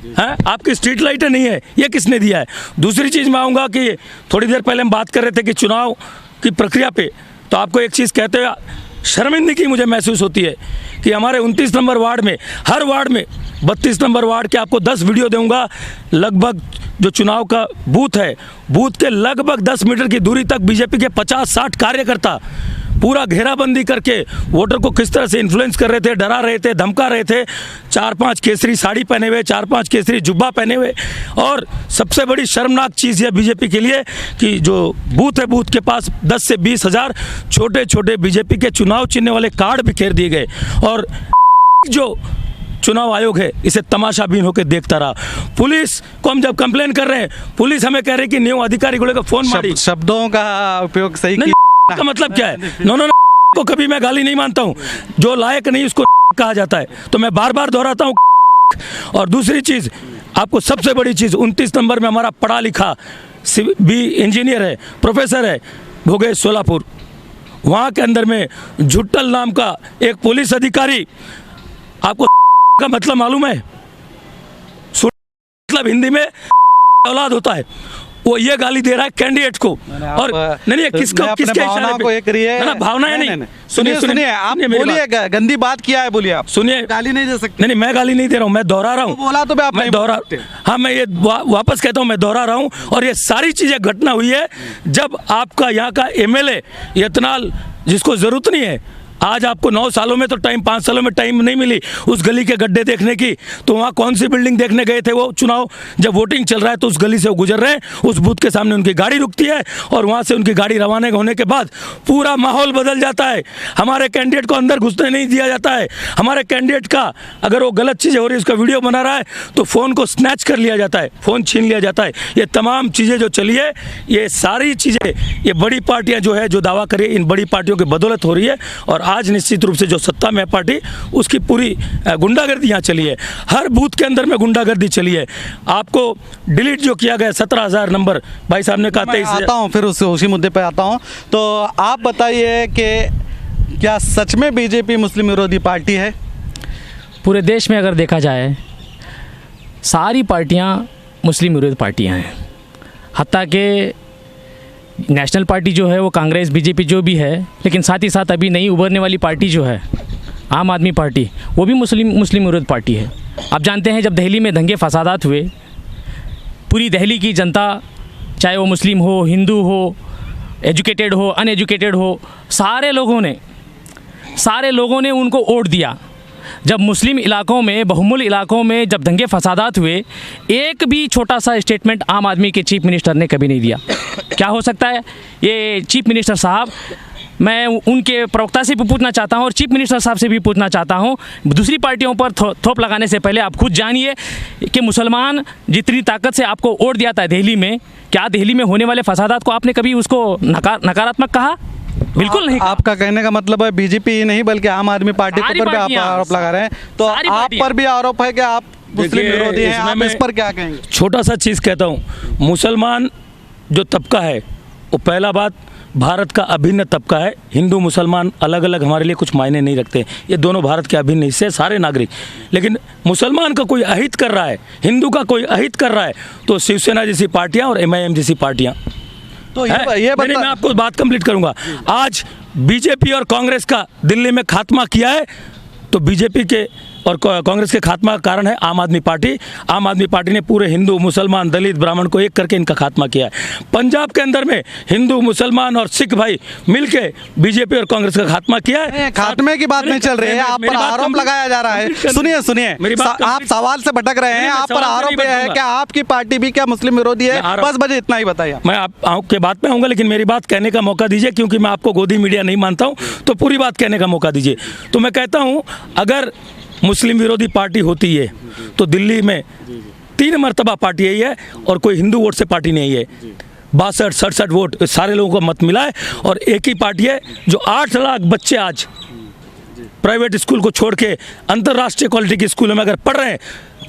हैं, आपकी स्ट्रीट लाइटें नहीं है, ये किसने दिया है? दूसरी चीज़ मैं आऊँगा कि थोड़ी देर पहले हम बात कर रहे थे कि चुनाव की प्रक्रिया पे, तो आपको एक चीज़ कहते हुए शर्मिंदगी मुझे महसूस होती है कि हमारे 29 नंबर वार्ड में, हर वार्ड में 32 नंबर वार्ड के आपको 10 वीडियो दूंगा, लगभग जो चुनाव का बूथ है, बूथ के लगभग 10 मीटर की दूरी तक बीजेपी के 50-60 कार्यकर्ता पूरा घेराबंदी करके वोटर को किस तरह से इन्फ्लुएंस कर रहे थे, डरा रहे थे, धमका रहे थे। 4-5 केसरी साड़ी पहने हुए, 4-5 केसरी जुब्बा पहने हुए। और सबसे बड़ी शर्मनाक चीज़ है बीजेपी के लिए कि जो बूथ है, बूथ के पास 10 से 20 हज़ार छोटे छोटे बीजेपी के चुनाव चिन्ह वाले कार्ड बिखेर दिए गए। और जो चुनाव आयोग है इसे तमाशाबीन होकर देखता रहा। पुलिस को हम जब कंप्लेन कर रहे हैं, पुलिस हमें कह रही कि न्यू अधिकारी को लेकर फोन मारी। शब्दों का उपयोग सही का मतलब क्या है? नो को कभी मैं गाली नहीं मानता हूँ, जो लायक नहीं उसको कहा जाता है, तो मैं बार बार दोहराता हूँ। और दूसरी चीज़, आपको सबसे बड़ी चीज़, 29 नंबर में हमारा पढ़ा लिखा भी इंजीनियर है, प्रोफेसर है, भोगेश सोलापुर, वहाँ के अंदर में झुट्टल नाम का एक पुलिस अधिकारी, आपको का मतलब मालूम है? मतलब हिंदी में औलाद होता है, वो ये गाली दे रहा है कैंडिडेट को। और नहीं किसको, किसके इशारे पे? को एक रही ना भावनाएं नहीं। सुनिए आप बोलिए, गंदी बात किया है बोलिए आप। सुनिए, गाली नहीं दे सकते। नहीं मैं गाली नहीं दे रहा हूँ, मैं दोहरा रहा हूँ। बोला तो आप मैं दोहरा, हाँ मैं ये वापस कहता हूँ, मैं दोहरा रहा हूँ। और ये सारी चीजें घटना हुई है जब आपका यहाँ का एमएलए यतनाल, जिसको जरूरत नहीं है, आज आपको 9 सालों में तो टाइम, 5 सालों में टाइम नहीं मिली उस गली के गड्ढे देखने की। तो वहाँ कौन सी बिल्डिंग देखने गए थे वो चुनाव, जब वोटिंग चल रहा है तो उस गली से वो गुजर रहे हैं, उस बूथ के सामने उनकी गाड़ी रुकती है और वहाँ से उनकी गाड़ी रवाना होने के बाद पूरा माहौल बदल जाता है। हमारे कैंडिडेट को अंदर घुसने नहीं दिया जाता है। हमारे कैंडिडेट का अगर वो गलत चीज़ें हो रही है, उसका वीडियो बना रहा है तो फ़ोन को स्नैच कर लिया जाता है, फ़ोन छीन लिया जाता है। ये तमाम चीज़ें जो चली है, ये सारी चीज़ें, ये बड़ी पार्टियाँ जो है जो दावा करे, इन बड़ी पार्टियों की बदौलत हो रही है। और आज निश्चित रूप से जो सत्ता में है पार्टी, उसकी पूरी गुंडागर्दी यहाँ चली है, हर बूथ के अंदर में गुंडागर्दी चली है। आपको डिलीट जो किया गया 17,000 नंबर, भाई साहब ने कहा 23,000। आता हूँ फिर उसी मुद्दे पे आता हूँ। तो आप बताइए कि क्या सच में बीजेपी मुस्लिम विरोधी पार्टी है? पूरे देश में अगर देखा जाए सारी पार्टियां मुस्लिम विरोधी पार्टियां हैं। हत्ता कि नेशनल पार्टी जो है वो कांग्रेस बीजेपी जो भी है, लेकिन साथ ही साथ अभी नई उभरने वाली पार्टी जो है आम आदमी पार्टी, वो भी मुस्लिम विरोधी पार्टी है। आप जानते हैं जब दिल्ली में दंगे फसादात हुए, पूरी दिल्ली की जनता, चाहे वो मुस्लिम हो, हिंदू हो, एजुकेटेड हो, अनएजुकेटेड हो, सारे लोगों ने उनको वोट दिया। जब मुस्लिम इलाकों में, बहुमूल्य इलाकों में जब दंगे फसादात हुए, एक भी छोटा सा स्टेटमेंट आम आदमी के चीफ मिनिस्टर ने कभी नहीं दिया। क्या हो सकता है? ये चीफ मिनिस्टर साहब, मैं उनके प्रवक्ता से भी पूछना चाहता हूं और चीफ मिनिस्टर साहब से भी पूछना चाहता हूं, दूसरी पार्टियों पर थोप लगाने से पहले आप खुद जानिए कि मुसलमान जितनी ताकत से आपको वोट दिया था दिल्ली में, क्या दिल्ली में होने वाले फसादात को आपने कभी उसको नकारात्मक कहा? बिल्कुल नहीं। आपका कहने का मतलब है बीजेपी नहीं बल्कि आम आदमी पार्टी पर भी आप आरोप लगा रहे हैं, तो आप पर भी आरोप है कि आप मुस्लिम विरोधी हैं। आप इस पर क्या कहेंगे? छोटा सा चीज़ कहता हूँ, मुसलमान जो तबका है वो पहला बात भारत का अभिन्न तबका है। हिंदू मुसलमान अलग अलग हमारे लिए कुछ मायने नहीं रखते, ये दोनों भारत के अभिन्न हिस्से हैं, सारे नागरिक। लेकिन मुसलमान का कोई अहित कर रहा है, हिंदू का कोई अहित कर रहा है, तो शिवसेना जैसी पार्टियां और MIM जैसी पार्टियां। तो मैं आपको बात कंप्लीट करूंगा। आज बीजेपी और कांग्रेस का दिल्ली में खात्मा किया है, तो बीजेपी के और कांग्रेस के खात्मा का कारण है आम आदमी पार्टी। आम आदमी पार्टी ने पूरे हिंदू, मुसलमान, दलित, ब्राह्मण को एक करके इनका खात्मा किया है। पंजाब के अंदर में हिंदू, मुसलमान और सिख भाई मिलके बीजेपी और कांग्रेस का खात्मा किया है। खात्मे की बात नहीं चल रही है, आप पर आरोप लगाया जा रहा है। सुनिए, आप सवाल से भटक रहे हैं। आप पर आरोप है कि आपकी पार्टी भी क्या मुस्लिम विरोधी है? बस मुझे इतना ही बताइए। मैं आपके बात में आऊँगा, लेकिन मेरी बात कहने का मौका दीजिए, क्योंकि मैं आपको गोदी मीडिया नहीं मानता हूँ, तो पूरी बात कहने का मौका दीजिए। तो मैं कहता हूँ, अगर मुस्लिम विरोधी पार्टी होती है तो दिल्ली में 3 मरतबा पार्टी आई है और कोई हिंदू वोट से पार्टी नहीं है। 62-67 वोट सारे लोगों को मत मिला है। और एक ही पार्टी है जो 8 लाख बच्चे आज प्राइवेट स्कूल को छोड़ के अंतर्राष्ट्रीय क्वालिटी के स्कूलों में अगर पढ़ रहे हैं,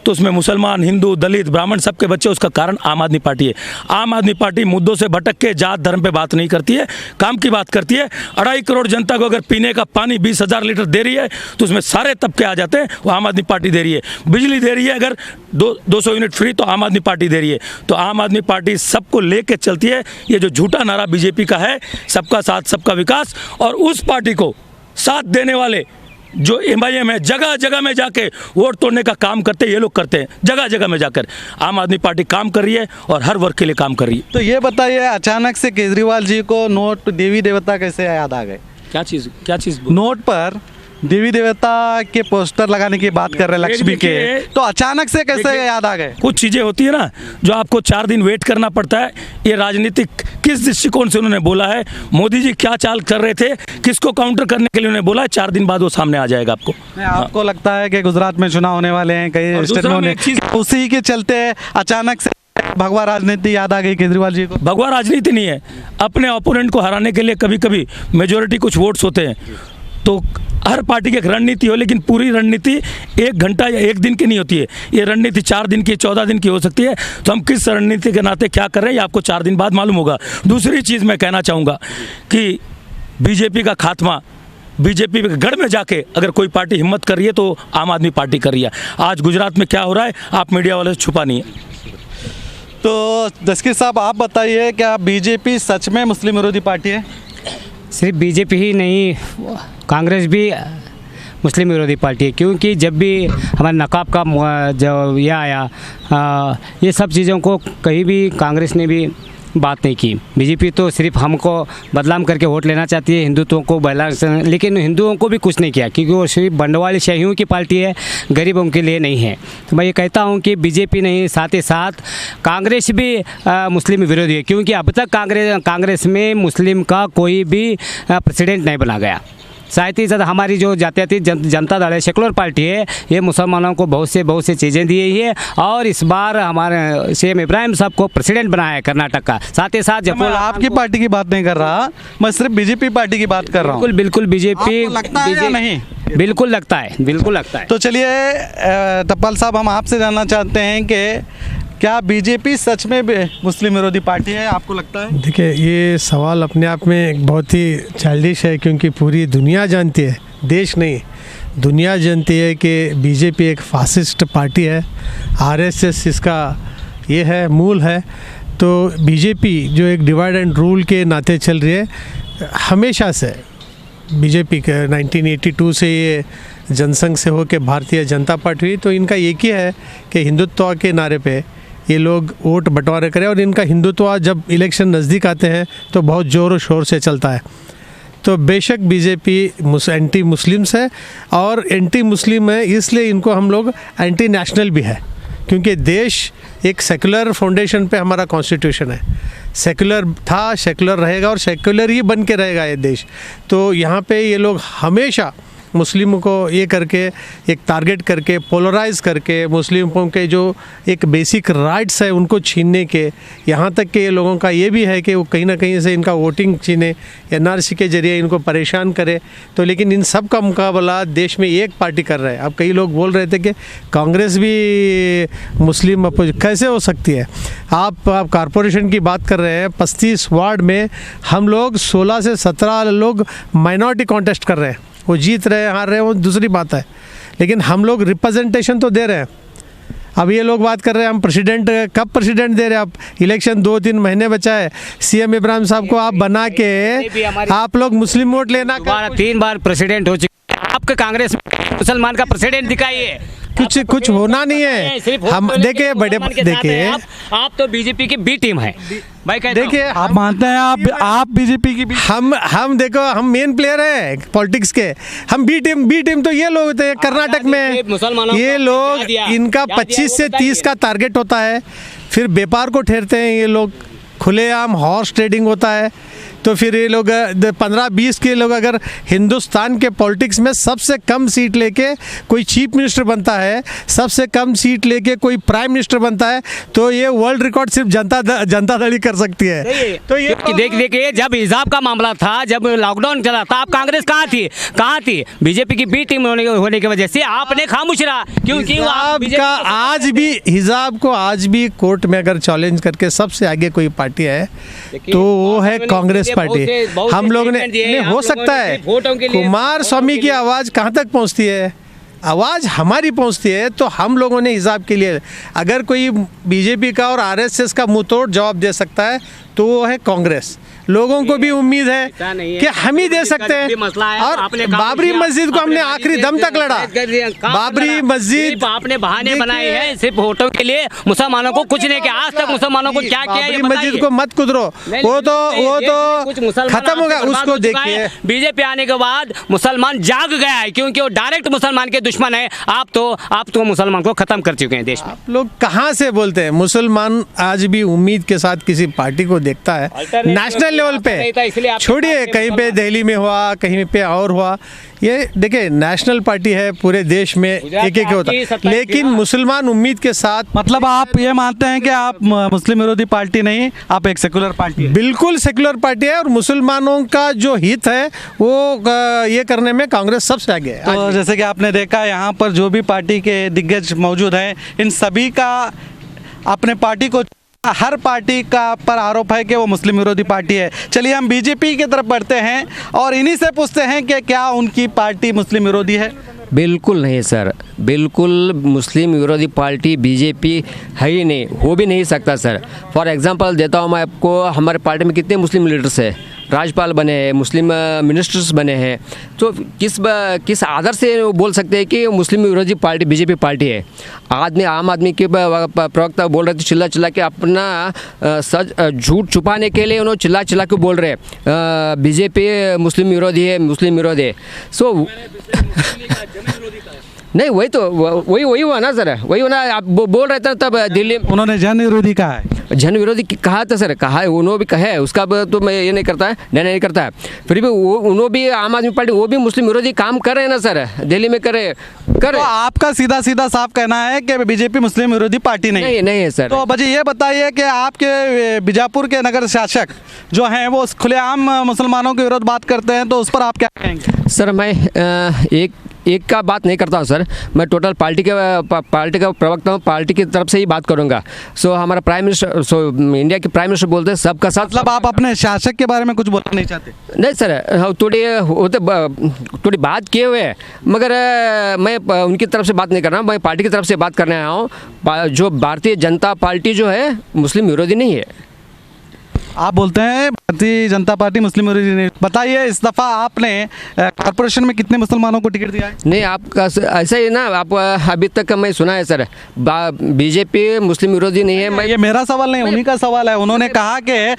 तो उसमें मुसलमान, हिंदू, दलित, ब्राह्मण सबके बच्चे, उसका कारण आम आदमी पार्टी है। आम आदमी पार्टी मुद्दों से भटक के जात धर्म पे बात नहीं करती है, काम की बात करती है। 2.5 करोड़ जनता को अगर पीने का पानी 20,000 लीटर दे रही है, तो उसमें सारे तबके आ जाते हैं, वो आम आदमी पार्टी दे रही है। बिजली दे रही है अगर 200 यूनिट फ्री, तो आम आदमी पार्टी दे रही है। तो आम आदमी पार्टी सबको लेके चलती है। ये जो झूठा नारा बीजेपी का है, सबका साथ सबका विकास, और उस पार्टी को साथ देने वाले जो MIM है, जगह जगह में जाके वोट तोड़ने का काम करते हैं, ये लोग करते हैं। जगह जगह में जाकर आम आदमी पार्टी काम कर रही है और हर वर्ग के लिए काम कर रही है। तो ये बताइए, अचानक से केजरीवाल जी को नोट देवी देवता कैसे याद आ गए? क्या चीज़ नोट पर देवी देवता के पोस्टर लगाने की बात कर रहे हैं, लक्ष्मी के, तो अचानक से कैसे याद आ गए? कुछ चीज़ें होती है ना जो आपको 4 दिन वेट करना पड़ता है। ये राजनीतिक किस दृष्टिकोण से उन्होंने बोला है, मोदी जी क्या चाल कर रहे थे, किसको काउंटर करने के लिए उन्होंने बोला है, 4 दिन बाद वो सामने आ जाएगा आपको। आपको लगता है कि गुजरात में चुनाव होने वाले हैं, कई स्टेट में होने, उसी के चलते अचानक से भगवा राजनीति याद आ गई केजरीवाल जी को? भगवा राजनीति नहीं है, अपने ओपोनेंट को हराने के लिए कभी कभी मेजोरिटी कुछ वोट्स होते हैं, तो हर पार्टी की एक रणनीति हो, लेकिन पूरी रणनीति 1 घंटा या 1 दिन की नहीं होती है। ये रणनीति 4 दिन की, 14 दिन की हो सकती है। तो हम किस रणनीति के नाते क्या कर रहे हैं, ये आपको 4 दिन बाद मालूम होगा। दूसरी चीज़ मैं कहना चाहूँगा कि बीजेपी का खात्मा, बीजेपी के गढ़ में जाके अगर कोई पार्टी हिम्मत कर रही है तो आम आदमी पार्टी कर रही है। आज गुजरात में क्या हो रहा है, आप मीडिया वाले से छुपा नहीं है। तो दस्तगीर साहब आप बताइए, क्या बीजेपी सच में मुस्लिम विरोधी पार्टी है? सिर्फ बीजेपी ही नहीं, कांग्रेस भी मुस्लिम विरोधी पार्टी है, क्योंकि जब भी हमारे नकाब का जो ये आया, ये सब चीज़ों को कहीं भी कांग्रेस ने भी बात नहीं की। बीजेपी तो सिर्फ हमको बदनाम करके वोट लेना चाहती है, हिंदुत्वों को लेकिन हिंदुओं को भी कुछ नहीं किया, क्योंकि वो सिर्फ बंडवाली शाहियों की पार्टी है, गरीबों के लिए नहीं है। तो मैं ये कहता हूँ कि बीजेपी नहीं, साथ ही साथ कांग्रेस भी मुस्लिम विरोधी है, क्योंकि अब तक कांग्रेस में मुस्लिम का कोई भी प्रेसिडेंट नहीं बना गया। साथ ही साथ हमारी जो जातीय जनता दल है, सेकुलर पार्टी है, ये मुसलमानों को बहुत से चीज़ें दी है, और इस बार हमारे सीएम इब्राहिम साहब को प्रेसिडेंट बनाया है कर्नाटक का। साथ ही साथ मैं आपकी पार्टी की बात नहीं कर रहा, मैं सिर्फ बीजेपी पार्टी की बात कर रहा हूँ। बिल्कुल बीजेपी लगता है या नहीं? बिल्कुल लगता है, बिल्कुल लगता है। तो चलिए टप्पल साहब, हम आपसे जानना चाहते हैं कि क्या बीजेपी सच में मुस्लिम विरोधी पार्टी है, आपको लगता है? देखिए, ये सवाल अपने आप में एक बहुत ही चाइल्डिश है, क्योंकि पूरी दुनिया जानती है, देश नहीं दुनिया जानती है कि बीजेपी एक फासिस्ट पार्टी है, आरएसएस इसका ये है, मूल है। तो बीजेपी जो एक डिवाइड एंड रूल के नाते चल रही है हमेशा से। बीजेपी के 1982 से ये जनसंघ से होकर भारतीय जनता पार्टी हुई, तो इनका एक ही है कि हिंदुत्व के नारे पे ये लोग वोट बंटवारा करें, और इनका हिंदुत्व जब इलेक्शन नज़दीक आते हैं तो बहुत ज़ोर शोर से चलता है। तो बेशक बीजेपी एंटी मुस्लिम्स है, और एंटी मुस्लिम है इसलिए इनको हम लोग एंटी नेशनल भी है, क्योंकि देश एक सेकुलर फाउंडेशन पे हमारा कॉन्स्टिट्यूशन है, सेकुलर था, सेकुलर रहेगा और सेकुलर ही बन के रहेगा ये देश। तो यहाँ पे ये लोग हमेशा मुस्लिमों को ये करके एक टारगेट करके पोलराइज करके मुस्लिमों के जो एक बेसिक राइट्स है उनको छीनने के, यहाँ तक कि ये लोगों का ये भी है कि वो कहीं ना कहीं से इनका वोटिंग छीने, एनआरसी के जरिए इनको परेशान करे। तो लेकिन इन सब का मुकाबला देश में एक पार्टी कर रहा है। अब कई लोग बोल रहे थे कि कांग्रेस भी मुस्लिम अपोजिट कैसे हो सकती है। आप कॉरपोरेशन की बात कर रहे हैं, 35 वार्ड में हम लोग 16 से 17 लोग माइनॉरिटी कॉन्टेस्ट कर रहे हैं, वो जीत रहे हार रहे वो दूसरी बात है, लेकिन हम लोग रिप्रेजेंटेशन तो दे रहे हैं। अब ये लोग बात कर रहे हैं हम प्रेसिडेंट, कब प्रेसिडेंट दे रहे हैं? आप इलेक्शन 2-3 महीने बचा है, सीएम इब्राहिम साहब को आप बना के आप लोग मुस्लिम वोट लेना। 3 बार प्रेसिडेंट हो चुके, आपके कांग्रेस मुसलमान का प्रेसिडेंट दिखाइए। कुछ होना नहीं है। हम देखिए देखिए आप तो बीजेपी की बी टीम है भाई, देखिए आप मानते हैं आप बीजेपी की हम देखो हम मेन प्लेयर है पॉलिटिक्स के, हम बी टीम तो ये लोग होते हैं कर्नाटक में, ये लोग इनका 25 से 30 का टारगेट होता है, फिर व्यापार को ठहरते हैं ये लोग, खुलेआम हॉर्स ट्रेडिंग होता है। तो फिर ये लोग 15-20 के लोग अगर हिंदुस्तान के पॉलिटिक्स में सबसे कम सीट लेके कोई चीफ मिनिस्टर बनता है, सबसे कम सीट लेके कोई प्राइम मिनिस्टर बनता है, तो ये वर्ल्ड रिकॉर्ड सिर्फ जनता दल ही कर सकती है। तो ये देखिए जब हिजाब का मामला था, जब लॉकडाउन चला था, आप कांग्रेस कहाँ थी? बीजेपी की बी टीम होने की वजह से आपने खामोश रहा, क्योंकि हिजाब को आज भी कोर्ट में अगर चैलेंज करके सबसे आगे कोई पार्टी है तो वो है कांग्रेस पार्टी। हम लोग ने हो सकता है कुमार स्वामी की आवाज़ कहाँ तक पहुँचती है, आवाज़ हमारी पहुँचती है, तो हम लोगों ने हिसाब के लिए अगर कोई बीजेपी का और आरएसएस का मुंह तोड़ जवाब दे सकता है तो वो है कांग्रेस। लोगों को भी उम्मीद है कि हम ही दे सकते हैं। और बाबरी मस्जिद को हमने आखिरी दम तक लड़ा। बाबरी मस्जिद आपने बहाने बनाए हैं सिर्फ वोटों के लिए, मुसलमानों को कुछ नहीं किया आज तक। मुसलमानों को क्या किया? बाबरी मस्जिद को मत कुदरो, वो तो खत्म होगा, उसको देखिए। बीजेपी आने के बाद मुसलमान जाग गया है, क्योंकि वो डायरेक्ट मुसलमान के दुश्मन है। आप तो मुसलमान को खत्म कर चुके हैं देश में। आप लोग कहाँ से बोलते हैं? मुसलमान आज भी उम्मीद के साथ किसी पार्टी को देखता है, नेशनल लेवल पे छोड़िए, कहीं पे दिल्ली में हुआ, कहीं पे और हुआ। ये देखिए नेशनल पार्टी है, पूरे देश में एक होता है, लेकिन मुसलमान उम्मीद के साथ। मतलब आप ये मानते हैं कि आप मुस्लिम विरोधी पार्टी नहीं, आप एक सेकुलर पार्टी है? बिल्कुल सेकुलर पार्टी है, और मुसलमानों का जो हित है वो ये करने में कांग्रेस सबसे आगे है। तो जैसे कि आपने देखा यहाँ पर जो भी पार्टी के दिग्गज मौजूद हैं, इन सभी का अपने पार्टी को हर पार्टी का पर आरोप है कि वो मुस्लिम विरोधी पार्टी है। चलिए हम बीजेपी की तरफ बढ़ते हैं और इन्हीं से पूछते हैं कि क्या उनकी पार्टी मुस्लिम विरोधी है। बिल्कुल नहीं सर, बिल्कुल मुस्लिम विरोधी पार्टी बीजेपी है ही नहीं, हो भी नहीं सकता सर। फॉर एग्जांपल देता हूँ मैं आपको, हमारे पार्टी में कितने मुस्लिम लीडर्स हैं, राज्यपाल बने हैं, मुस्लिम मिनिस्टर्स बने हैं, तो किस आधार से वो बोल सकते हैं कि मुस्लिम विरोधी पार्टी बीजेपी पार्टी है। आम आदमी के प्रवक्ता बोल रहे थे चिल्ला चिल्ला के, अपना सच झूठ छुपाने के लिए उन्होंने चिल्ला चिल्ला के बोल रहे हैं बीजेपी मुस्लिम विरोधी है, मुस्लिम विरोधी है। सो नहीं, वही हुआ ना सर, वही हुआ ना। आप बोल रहे थे तब दिल्ली, उन्होंने जन विरोधी कहा है। जन विरोधी कहा था सर, कहा है, उन्होंने भी कहा है, उसका तो मैं ये नहीं करता है, नहीं करता है। फिर भी उन्होंने भी आम आदमी पार्टी वो भी मुस्लिम विरोधी काम कर रहे हैं ना सर, दिल्ली में करे। तो आपका सीधा सीधा साफ कहना है कि बीजेपी मुस्लिम विरोधी पार्टी नहीं है सर। तो मुझे ये बताइए कि आपके बीजापुर के नगर शासक जो हैं वो खुलेआम मुसलमानों के विरोध बात करते हैं, तो उस पर आप क्या कहेंगे? सर मैं एक का बात नहीं करता हूँ सर, मैं टोटल पार्टी का प्रवक्ता हूँ, पार्टी की तरफ से ही बात करूँगा। सो हमारा प्राइम मिनिस्टर, इंडिया के प्राइम मिनिस्टर बोलते हैं सबका साथ। मतलब आप अपने शासक के बारे में कुछ बोलना नहीं चाहते? नहीं सर, थोड़ी बात किए हुए हैं, मगर मैं उनकी तरफ से बात नहीं कर रहा हूँ, मैं पार्टी की तरफ से बात करने आया हूँ। जो भारतीय जनता पार्टी जो है मुस्लिम विरोधी नहीं है। आप बोलते हैं भारतीय जनता पार्टी मुस्लिम विरोधी नहीं। बताइए इस दफ़ा आपने कॉर्पोरेशन में कितने मुसलमानों को टिकट दिया है? नहीं, आपका ऐसा ही ना, आप अभी तक मैं सुना है सर बीजेपी मुस्लिम विरोधी नहीं है। ये मेरा सवाल नहीं, उन्हीं का सवाल है। उन्होंने कहा कि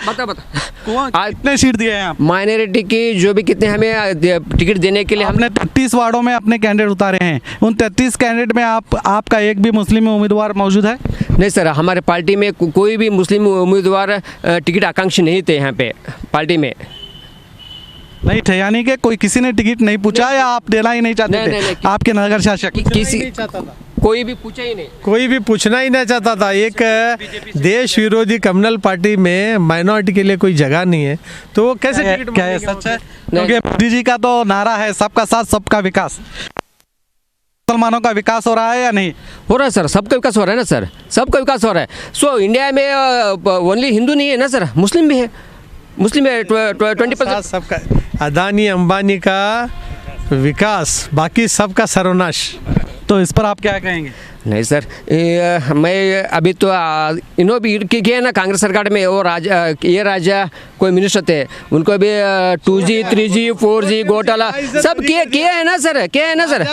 कितने सीट दिए हैं आप? माइनॉरिटी की जो भी कितने हमें टिकट देने के लिए हमने 33 वार्डों में अपने कैंडिडेट उतारे हैं। उन 33 कैंडिडेट में आपका एक भी मुस्लिम उम्मीदवार मौजूद है? नहीं सर, हमारे पार्टी में कोई भी मुस्लिम उम्मीदवार टिकट आकांक्षी नहीं थे यहाँ पे पार्टी में। नहीं थे, यानी कि कोई किसी ने टिकट नहीं पूछा या आप देना ही नहीं चाहते थे? आपके नगर शासक किसी कोई भी पूछा ही नहीं, कोई भी पूछना ही नहीं चाहता था। एक देश विरोधी कम्युनल पार्टी में माइनॉरिटी के लिए कोई जगह नहीं है, तो वो कैसे टिकट? क्या है सच है? क्योंकि मोदी जी का तो नारा है सबका साथ सबका विकास। मुसलमानों का विकास हो रहा है या नहीं हो रहा है सर? सबका विकास हो रहा है ना सर, सबका विकास हो रहा है। सो इंडिया में ओनली हिंदू नहीं है ना सर, मुस्लिम भी है, मुस्लिम है 20%। सबका अदानी अंबानी का विकास, बाकी सबका सर्वनाश। तो इस पर आप क्या कहेंगे? नहीं सर, मैं अभी तो इन्हों भी किए ना कांग्रेस सरकार में, वो ये राजा कोई मिनिस्टर थे, उनको भी 2G 3G 4G घोटाला सब किए है ना सर, किया है ना सर,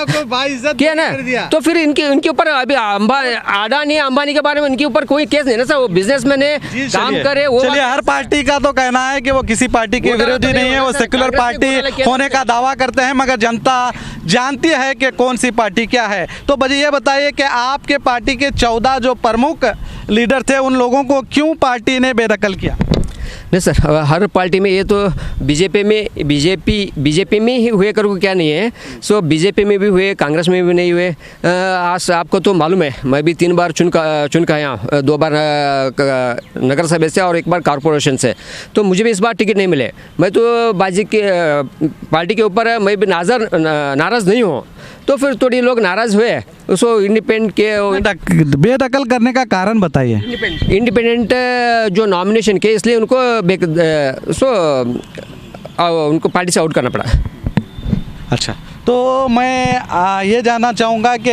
किया ना। तो फिर इनके ऊपर अभी अडानी अंबानी के बारे में इनके ऊपर कोई केस नहीं ना सर, वो बिजनेसमैन है, काम करे। वो चलिए, हर पार्टी का तो कहना है कि वो किसी पार्टी के विरोधी नहीं है, वो सेक्युलर पार्टी होने का दावा करते हैं, मगर जनता जानती है कि कौन सी पार्टी क्या है। तो मुझे ये बताइए कि आपके पार्टी के 14 जो प्रमुख लीडर थे, उन लोगों को क्यों पार्टी ने बेदखल किया? नहीं सर, हर पार्टी में, ये तो बीजेपी में ही हुए करो क्या नहीं है। सो बीजेपी में भी हुए, कांग्रेस में भी नहीं हुए। आज आपको तो मालूम है, मैं भी 3 बार चुन के आया हूँ, 2 बार नगर सभा से और 1 बार कॉरपोरेशन से। तो मुझे भी इस बार टिकट नहीं मिले। मैं तो बाजी के पार्टी के ऊपर मैं भी नाराज़ नहीं हूँ। तो फिर थोड़ी लोग नाराज़ हुए, उसको इंडिपेंडेंट के बेदखल करने का कारण बताइए। इंडिपेंडेंट जो नॉमिनेशन के, इसलिए उनको उनको पार्टी से आउट करना पड़ा। अच्छा, तो मैं ये जानना चाहूँगा कि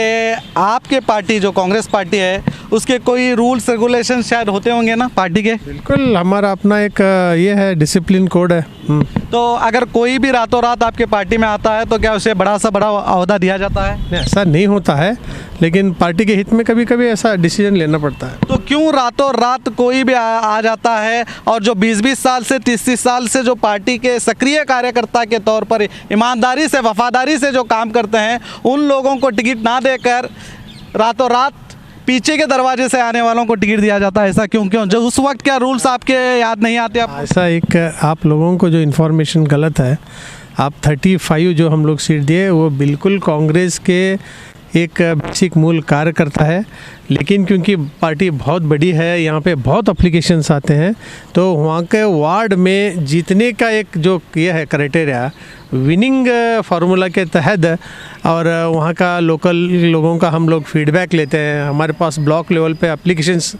आपके पार्टी जो कांग्रेस पार्टी है, उसके कोई रूल्स रेगुलेशन शायद होते होंगे ना पार्टी के? बिल्कुल, हमारा अपना एक ये है, डिसिप्लिन कोड है। तो अगर कोई भी रातों रात आपके पार्टी में आता है तो क्या उसे बड़ा ओहदा दिया जाता है? नहीं, ऐसा नहीं होता है, लेकिन पार्टी के हित में कभी कभी ऐसा डिसीजन लेना पड़ता है। तो क्यों रातों रात कोई भी आ जाता है और जो 20-20 साल से 30-30 साल से जो पार्टी के सक्रिय कार्यकर्ता के तौर पर ईमानदारी से, वफादारी से जो काम करते हैं, उन लोगों को टिकट ना देकर रातों रात पीछे के दरवाजे से आने वालों को टिकट दिया जाता है? ऐसा क्यों? जो उस वक्त क्या रूल्स आपके याद नहीं आते? आप ऐसा एक आप लोगों को जो इन्फॉर्मेशन गलत है, आप 35 जो हम लोग सीट दिए वो बिल्कुल कांग्रेस के एक बेसिक मूल कार्य करता है, लेकिन क्योंकि पार्टी बहुत बड़ी है, यहाँ पे बहुत एप्लीकेशंस आते हैं, तो वहाँ के वार्ड में जीतने का एक जो ये है क्राइटेरिया, विनिंग फार्मूला के तहत, और वहाँ का लोकल लोगों का हम लोग फीडबैक लेते हैं। हमारे पास ब्लॉक लेवल पे एप्लीकेशंस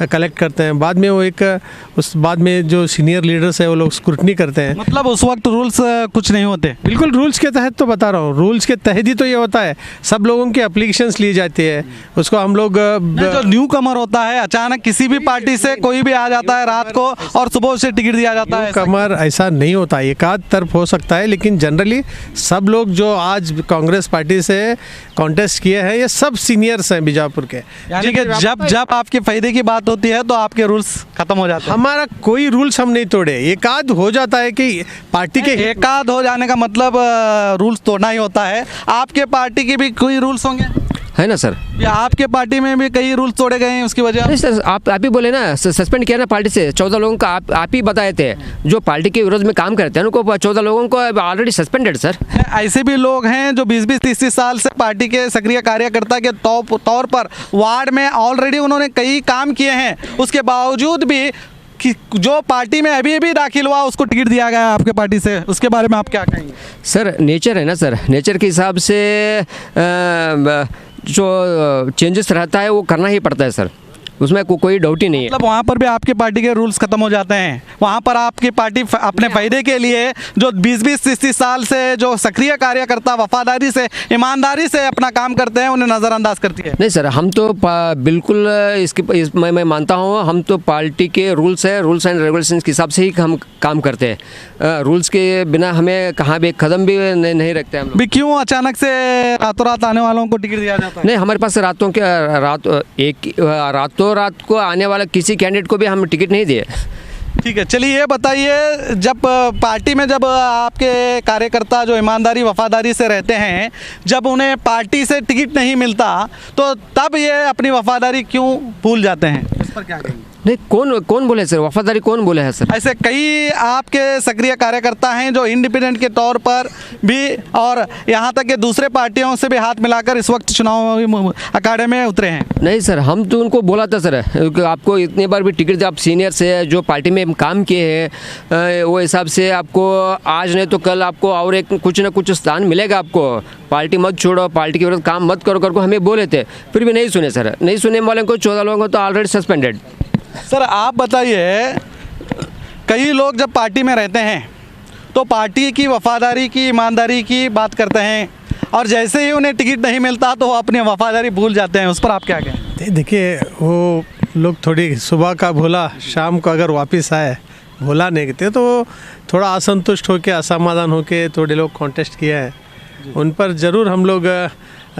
कलेक्ट करते हैं, बाद में वो एक उस बाद में जो सीनियर लीडर्स है वो लोग स्क्रूटनी करते हैं। मतलब उस वक्त रूल्स कुछ नहीं होते? बिल्कुल रूल्स के तहत तो बता रहा हूँ, रूल्स के तहत ही तो ये होता है, सब लोगों की एप्लीकेशंस ली जाती है, उसको हम लोग जो न्यू कमर होता है अचानक किसी भी पार्टी से कोई भी आ जाता है रात को और सुबह उसे टिकट दिया जाता है, कमर ऐसा नहीं होता, एक आध तरफ हो सकता है, लेकिन जनरली सब लोग जो आज कांग्रेस पार्टी से कॉन्टेस्ट किए हैं ये सब सीनियर्स हैं बीजापुर के। यानी कि जब आपके फायदे की बात होती है तो आपके रूल्स खत्म हो जाते हैं? हमारा कोई रूल्स हम नहीं तोड़े, एक आध हो जाता है कि पार्टी के एक आध हो जाने का मतलब रूल्स तोड़ना ही होता है। आपके पार्टी के भी कोई रूल्स होंगे? है ना सर? या आपके पार्टी में भी कई रूल्स तोड़े गए हैं उसकी वजह? नहीं सर, आप ही बोले ना, सस्पेंड किया ना पार्टी से 14 लोगों का, आप ही बताए थे जो पार्टी के विरोध में काम करते हैं उनको 14 लोगों को ऑलरेडी सस्पेंडेड सर। ऐसे भी लोग हैं जो 20-20, 30-30 साल से पार्टी के सक्रिय कार्यकर्ता के तौर पर वार्ड में ऑलरेडी उन्होंने कई काम किए हैं, उसके बावजूद भी कि जो पार्टी में अभी अभी दाखिल हुआ उसको टिकट दिया गया आपके पार्टी से, उसके बारे में आप क्या कहेंगे? सर नेचर है ना सर, नेचर के हिसाब से जो चेंजेस रहता है वो करना ही पड़ता है सर, उसमें कोई डाउट ही नहीं है। मतलब वहाँ पर भी आपके पार्टी के रूल्स खत्म हो जाते हैं, वहाँ पर आपकी पार्टी अपने फायदे के लिए जो 20-20, 30-30 साल से जो सक्रिय कार्यकर्ता वफादारी से ईमानदारी से अपना काम करते हैं उन्हें नज़रअंदाज करती है? नहीं सर, हम तो बिल्कुल मैं मानता हूँ, हम तो पार्टी के रूल्स एंड रेगुलेशंस के हिसाब से ही हम काम करते हैं, रूल्स के बिना हमें कहाँ भी कदम भी नहीं रखते हम लोग। क्यों अचानक से रातों रात आने वालों को टिकट दिया जाता है? नहीं, हमारे पास रातों रात को आने वाला किसी कैंडिडेट को भी हम टिकट नहीं दिए। ठीक है, चलिए ये बताइए, जब पार्टी में जब आपके कार्यकर्ता जो ईमानदारी वफादारी से रहते हैं, जब उन्हें पार्टी से टिकट नहीं मिलता तो तब ये अपनी वफादारी क्यों भूल जाते हैं, इस पर क्या कहेंगे? नहीं, कौन बोले सर वफादारी, कौन बोले है सर? ऐसे कई आपके सक्रिय कार्यकर्ता हैं जो इंडिपेंडेंट के तौर पर भी और यहाँ तक कि दूसरे पार्टियों से भी हाथ मिलाकर इस वक्त चुनाव अखाड़े में उतरे हैं। नहीं सर, हम तो उनको बोला था सर कि आपको इतनी बार भी टिकट, आप सीनियर से जो पार्टी में काम किए हैं वो हिसाब से आपको आज नहीं तो कल आपको और एक कुछ ना कुछ स्थान मिलेगा, आपको पार्टी मत छोड़ो, पार्टी के विरुद्ध काम मत करो करके हमें बोले थे, फिर भी नहीं सुने सर। नहीं सुनने वाले को 14 लोगों को तो ऑलरेडी सस्पेंडेड। सर आप बताइए, कई लोग जब पार्टी में रहते हैं तो पार्टी की वफादारी की ईमानदारी की बात करते हैं और जैसे ही उन्हें टिकट नहीं मिलता तो वो अपनी वफादारी भूल जाते हैं, उस पर आप क्या कहें? देखिए, वो लोग थोड़ी सुबह का भोला शाम को अगर वापस आए, भोला नहीं कहते तो थोड़ा असंतुष्ट होके असमाधान होके थोड़े लोग कॉन्टेस्ट किए हैं, उन पर ज़रूर हम लोग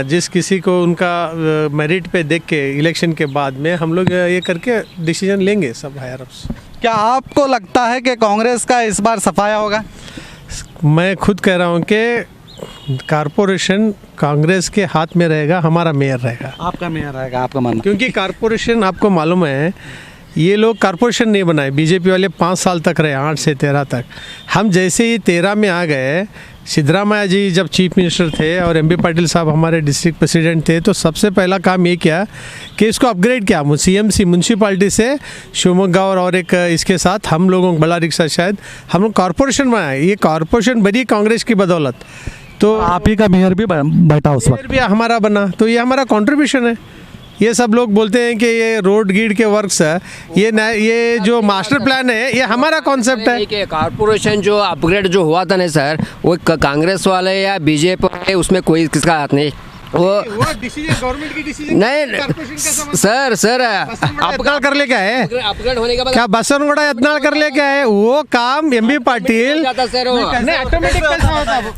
जिस किसी को उनका मेरिट पे देख के इलेक्शन के बाद में हम लोग ये करके डिसीजन लेंगे सब हायर अप्स। क्या आपको लगता है कि कांग्रेस का इस बार सफाया होगा? मैं खुद कह रहा हूँ कि कारपोरेशन कांग्रेस के हाथ में रहेगा, हमारा मेयर रहेगा। आपका मेयर रहेगा, आपका मानना? क्योंकि कारपोरेशन आपको मालूम है, ये लोग कारपोरेशन नहीं बनाए, बीजेपी वाले 5 साल तक रहे, 8 से 13 तक। हम जैसे ही 13 में आ गए, सिद्धरामैया जी जब चीफ मिनिस्टर थे और एमबी पाटिल साहब हमारे डिस्ट्रिक्ट प्रेसिडेंट थे, तो सबसे पहला काम ये किया कि इसको अपग्रेड किया, सीएमसी म्यूनसिपालिटी से शिवमोगा और एक इसके साथ हम लोगों बड़ा रिक्शा शायद हम लोग कॉरपोरेशन बनाए। ये कॉरपोरेशन बनी कांग्रेस की बदौलत, तो आप ही का मेयर भी बैठा उस वक्त? भी हमारा बना, तो ये हमारा कंट्रीब्यूशन है। ये सब लोग बोलते हैं कि ये रोड गीड के वर्क्स है, ये जो मास्टर प्लान है ये हमारा कॉन्सेप्ट है। कि कारपोरेशन जो अपग्रेड जो हुआ था ना सर, वो कांग्रेस वाले या बीजेपी वाले, उसमें कोई किसका हाथ नहीं, वो डिसीजन गवर्नमेंट की डिसीजन नहीं सर अपग्रेड कर ले क्या है, अपग्रेड होने के बाद क्या बसनगुड़ा इतना कर ले क्या है, वो काम एमबी पाटिल सर ऑटोमेटिक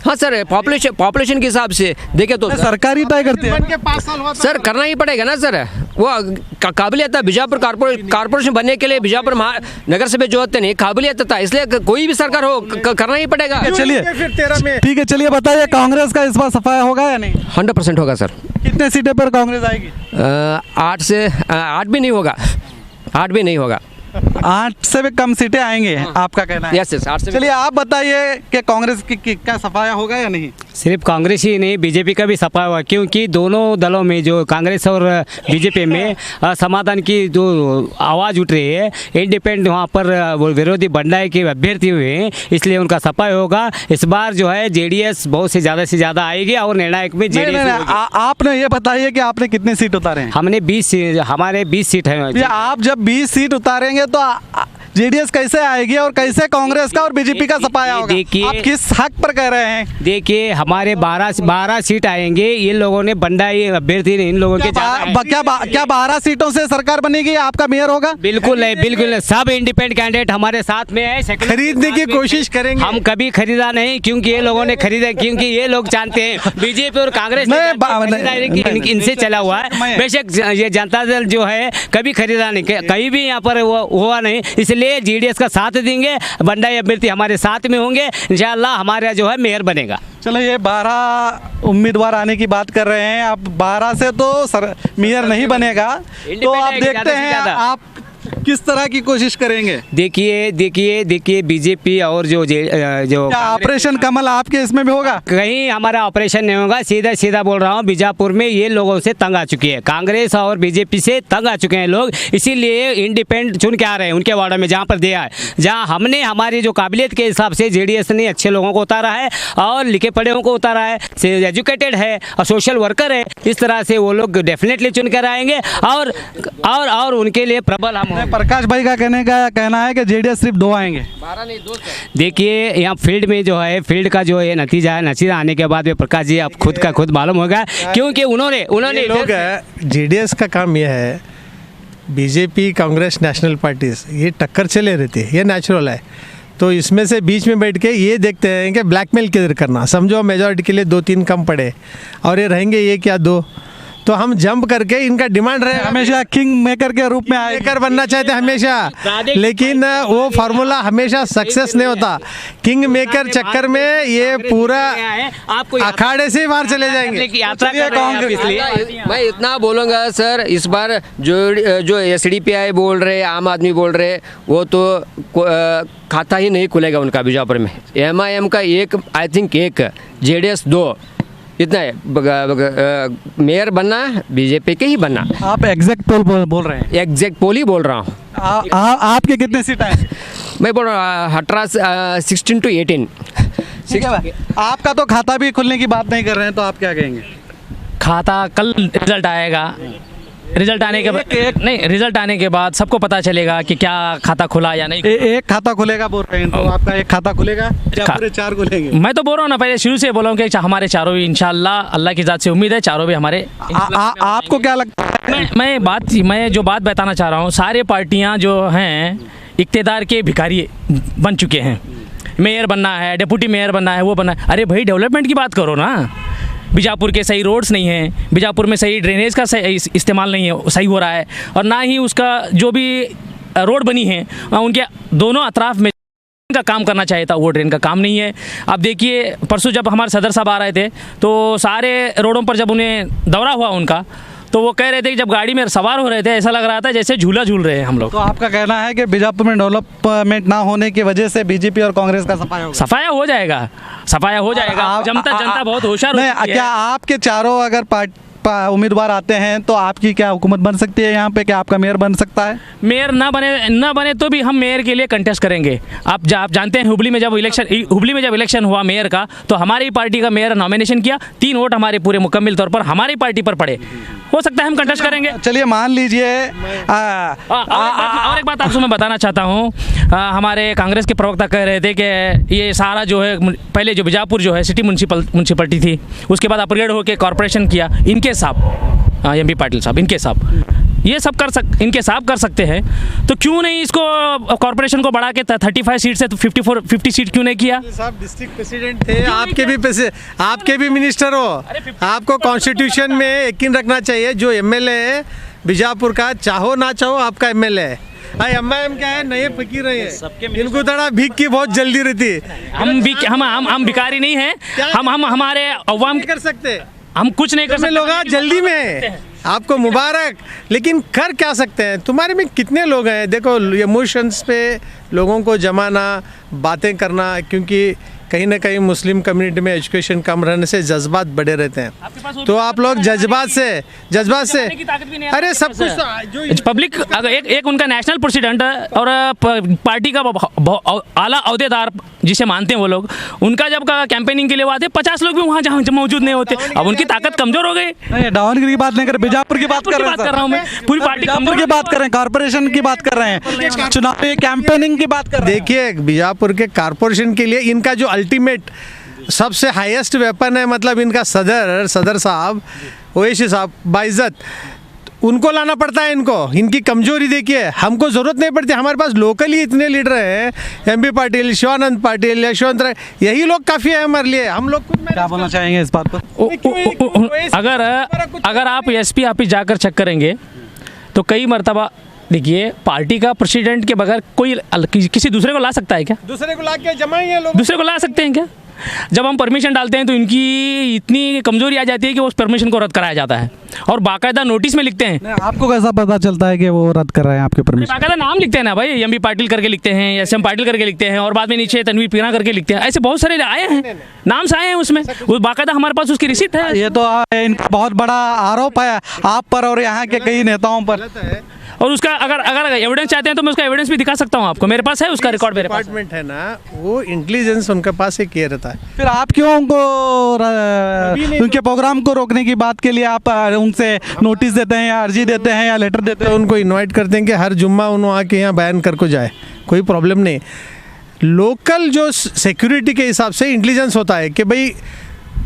हाँ सर, पॉपुलेशन के हिसाब से देखे तो सरकारी तय करती है सर, करना ही पड़ेगा ना सर, वो काबिलियत था बीजापुर कारपोरेशन बनने के लिए, बीजापुर नगर सभा जो होते नहीं काबिलियत था, इसलिए कोई भी सरकार हो करना ही पड़ेगा। चलिए ठीक है, चलिए बताइए कांग्रेस का इस बार सफाया होगा या नहीं? 100% होगा सर। कितने सीटें पर कांग्रेस आएगी? 8 भी नहीं होगा, 8 भी नहीं होगा, 8 से भी कम सीटें आएंगे आपका कहना है? यस 8 से। चलिए आप बताइए कि कांग्रेस की क्या सफाया होगा या नहीं? सिर्फ कांग्रेस ही नहीं, बीजेपी का भी सफाया हुआ, क्योंकि दोनों दलों में जो कांग्रेस और बीजेपी में समाधान की जो आवाज़ उठ रही है, इंडिपेंडेंट वहाँ पर वो विरोधी बंडाई के अभ्यर्थी हुए हैं, इसलिए उनका सफाया होगा। इस बार जो है जेडीएस बहुत से ज़्यादा आएगी और निर्णायक में जेडीएस। आपने ये बताइए कि आपने कितने सीट उतारे हैं? हमने 20 हमारे 20 सीट है। आप जब 20 सीट उतारेंगे तो जेडीएस कैसे आएगी और कैसे कांग्रेस का और बीजेपी का सपाया होगा? देखिए, आप किस हक पर कह रहे हैं? देखिए हमारे 12 सीट आएंगे, ये लोगों ने बंडाई अभ्यर्थी ने इन लोगों के क्या 12 सीटों से सरकार बनेगी, आपका मेयर होगा? बिल्कुल नहीं, बिल्कुल नहीं। सब इंडिपेंडेंट कैंडिडेट हमारे साथ में है। खरीदने की कोशिश करेंगे। हम कभी खरीदा नहीं, क्योंकि ये लोगों ने खरीदा, क्योंकि ये लोग जानते हैं बीजेपी और कांग्रेस इनसे चला हुआ है। बेशक ये जनता दल जो है कभी खरीदा नहीं, कहीं भी यहाँ पर हुआ नहीं, इसलिए जेडीएस का साथ देंगे, बंडाई अभ्यर्थी हमारे साथ में होंगे, इंशाअल्लाह हमारा जो है मेयर बनेगा। चलो, ये 12 उम्मीदवार आने की बात कर रहे हैं, आप 12 से तो मेयर नहीं बनेगा, तो आप देखते हैं आप किस तरह की कोशिश करेंगे? देखिए बीजेपी और जो ऑपरेशन कमल आपके इसमें भी होगा? कहीं हमारा ऑपरेशन नहीं होगा। सीधा बोल रहा हूँ, बीजापुर में ये लोगों से तंग आ चुकी है, कांग्रेस और बीजेपी से तंग आ चुके हैं लोग, इसीलिए इंडिपेंडेंट चुन के आ रहे हैं उनके वार्डों में, जहाँ पर दिया है, जहाँ हमने हमारी जो काबिलियत के हिसाब से जेडीएस ने अच्छे लोगों को उतारा है और लिखे पढ़े को उतारा है, एजुकेटेड है और सोशल वर्कर है, इस तरह से वो लोग डेफिनेटली चुन कर आएंगे और उनके लिए प्रबल हम। प्रकाश भाई का कहना है कि जेडीएस सिर्फ 2 आएंगे। 12 नहीं 2 देखिए यहाँ फील्ड में जो है, फील्ड का जो है नतीजा आने के बाद में प्रकाश जी आप खुद मालूम होगा, क्योंकि उन्होंने लोग जेडीएस का काम यह है, बीजेपी कांग्रेस नेशनल पार्टीज ये टक्कर चले रहती है, ये नेचुरल है, तो इसमें से बीच में बैठ के ये देखते हैं कि ब्लैकमेल किधर करना। समझो मेजॉरिटी के लिए 2-3 कम पड़े और ये रहेंगे ये क्या 2, तो हम जंप करके इनका डिमांड रहे, हमेशा किंग मेकर के रूप में मेकर बनना चाहते हैं हमेशा, लेकिन वो फार्मूला हमेशा सक्सेस नहीं होता। किंग मेकर चक्कर में ये पूरा अखाड़े से बाहर चले जाएंगे। मैं इतना बोलूँगा सर, इस बार जो एसडीपीआई बोल रहे, आम आदमी बोल रहे, वो तो खाता ही नहीं खुलेगा उनका बीजापुर में। एमआईएम का 1, आई थिंक 1, जेडीएस 2, इतना है। मेयर बनना बीजेपी के ही बनना। आप एग्जैक्ट पोल बोल रहे हैं? एग्जैक्ट पोल ही बोल रहा हूँ। आपके कितने सीट आए? मैं बोल रहा हूँ 16 to 18। आपका तो खाता भी खुलने की बात नहीं कर रहे हैं, तो आप क्या कहेंगे? खाता कल रिजल्ट आएगा, रिजल्ट आने के बाद सबको पता चलेगा कि क्या खाता खुला या नहीं। एक खाता खुलेगा बोल रहे हैं, तो आपका एक खाता खुलेगा या पूरे 4 खुलेंगे? मैं तो बोल रहा हूँ ना, पहले शुरू से बोला हूँ कि हमारे चारों भी इंशाल्लाह, अल्लाह की ज़ात से उम्मीद है, चारों भी हमारे। आपको क्या लगता है? मैं जो बात बताना चाह रहा हूँ, सारे पार्टियाँ जो हैं इक़्तिदार के भिखारी बन चुके हैं। मेयर बनना है, डिप्टी मेयर बनना है, वो बनना है। अरे भाई डेवलपमेंट की बात करो ना। बीजापुर के सही रोड्स नहीं हैं, बीजापुर में सही ड्रेनेज का सही इस्तेमाल नहीं है, सही हो रहा है, और ना ही उसका जो भी रोड बनी है उनके दोनों अतराफ में का काम करना चाहिए था, वो ड्रेन का काम नहीं है। अब देखिए परसों जब हमारे सदर साहब आ रहे थे, तो सारे रोडों पर जब उन्हें दौरा हुआ उनका, तो वो कह रहे थे कि जब गाड़ी में सवार हो रहे थे ऐसा लग रहा था जैसे झूला झूल रहे हैं हम लोग। तो आपका कहना है कि बीजापुर में डेवलपमेंट ना होने की वजह से बीजेपी और कांग्रेस का सफाया हो जाएगा? सफाया हो जाएगा। जनता बहुत होशियार होती है। क्या आपके चारों अगर उम्मीदवार आते हैं तो आपकी क्या हुकूमत बन सकती है यहाँ पे? क्या आपका मेयर बन सकता है? मेयर ना बने तो भी हम मेयर के लिए कंटेस्ट करेंगे। आप जानते हैं हुबली में जब इलेक्शन हुआ मेयर का, तो हमारी पार्टी का मेयर नॉमिनेशन किया, 3 वोट हमारे पूरे मुकम्मल तौर पर हमारी पार्टी पर पड़े। हो सकता है हम कंटेस्ट करेंगे। चलिए मान लीजिए। और एक बात आपको मैं बताना चाहता हूँ, हमारे कांग्रेस के प्रवक्ता कह रहे थे कि ये सारा जो है, पहले जो बीजापुर जो है सिटी म्यूनसिपलिटी थी, उसके बाद अपग्रेड होकर कॉर्पोरेशन किया, इनके साहब एमपी पाटिल साहब, इनके साहब ये सब इनके साहब कर सकते हैं, तो क्यों नहीं इसको कॉर्पोरेशन को बढ़ा के 35 सीट से तो 50 सीट क्यों नहीं किया? साहब डिस्ट्रिक्ट प्रेसिडेंट थे, आपके भी मिनिस्टर हो, आपको कॉन्स्टिट्यूशन में यकीन रखना चाहिए। जो एमएलए है बीजापुर का, चाहो ना चाहो आपका एमएलए है। एमआईएम क्या है, नए फकीर है, इनको थोड़ा भीख की बहुत जल्दी रहती है। हम भिखारी नहीं हैं, हम हमारे अवाम कर सकते, हम कुछ नहीं कर सकते। लोग जल्दी में आपको मुबारक, लेकिन कर क्या सकते हैं? तुम्हारे में कितने लोग हैं? देखो इमोशंस पे लोगों को जमाना, बातें करना, क्योंकि कहीं ना कहीं मुस्लिम कम्युनिटी में एजुकेशन कम रहने से जज्बात बढ़े रहते हैं। तो आप लोग जज्बात से अरे सब कुछ तो पब्लिक अगर एक उनका नेशनल प्रेसिडेंट और पार्टी का आला अहदेदार जिसे मानते हैं वो लोग, उनका जब कैंपेनिंग के लिए आते 50 लोग भी वहाँ जहाँ मौजूद नहीं होते। अब उनकी ताकत कमजोर हो गई। नहीं, डाउनगिरी की बात नहीं कर, बीजापुर की बात कर रहा हूँ मैं, पूरी पार्टी बीजापुर की बात कर रहे हैं, कॉर्पोरेशन की बात कर रहे हैं, चुनावी कैंपेनिंग की बात कर रहे हैं। देखिए, बीजापुर के कॉर्पोरेशन के लिए इनका जो अल्टीमेट सबसे हाईएस्ट वेपन है, मतलब इनका सदर साहब ओवैसी साहब बाइज्जत, उनको लाना पड़ता है। इनकी कमजोरी देखिए, हमको ज़रूरत नहीं पड़ती, हमारे पास लोकली इतने लीडर हैं, एमपी पाटिल, शिवानंद पाटिल, यशवंत राय, यही लोग काफ़ी है हमारे लिए। हम लोग खुद क्या बोलना चाहेंगे इस बात पर? अगर आप एसपी ऑफिस जाकर चेक करेंगे तो कई मरतबा देखिए, पार्टी का प्रेसिडेंट के बगैर कोई किसी दूसरे को ला सकता है क्या? दूसरे को ला के जमाएंगे लोग, दूसरे को ला सकते हैं क्या? जब हम परमिशन डालते हैं तो इनकी इतनी कमजोरी आ जाती है कि उस परमिशन को रद्द कराया जाता है और बाकायदा नोटिस में लिखते हैं। आपको कैसा पता चलता है कि वो रद्द कर रहे हैं आपके परमिशन? बाकायदा नाम लिखते हैं ना भाई, एमबी पाटिल करके लिखते हैं, एसएम पाटिल करके लिखते हैं और बाद में नीचे तनवीर पीना करके लिखते हैं। ऐसे बहुत सारे आए हैं, नाम से आए हैं उसमें, वो बाकायदा हमारे पास उसकी रिसीट है। ये तो इनका बहुत बड़ा आरोप है आप पर और यहाँ के कई नेताओं पर। और उसका अगर एविडेंस चाहते हैं तो मैं उसका एविडेंस भी दिखा सकता हूँ आपको, मेरे पास है उसका रिकॉर्ड। मेरे पास डिपार्टमेंट है ना, वो इंटेलिजेंस उनके पास ही किया रहता है। फिर आप क्यों उनके प्रोग्राम को रोकने की बात के लिए आप उनसे नोटिस देते हैं या अर्जी देते हैं या लेटर देते हैं? तो उनको इनवाइट करते हैं कि हर जुम्मा उन्होंने आके यहाँ बयान करके जाए, कोई प्रॉब्लम नहीं। लोकल जो सिक्योरिटी के हिसाब से इंटेलिजेंस होता है कि भाई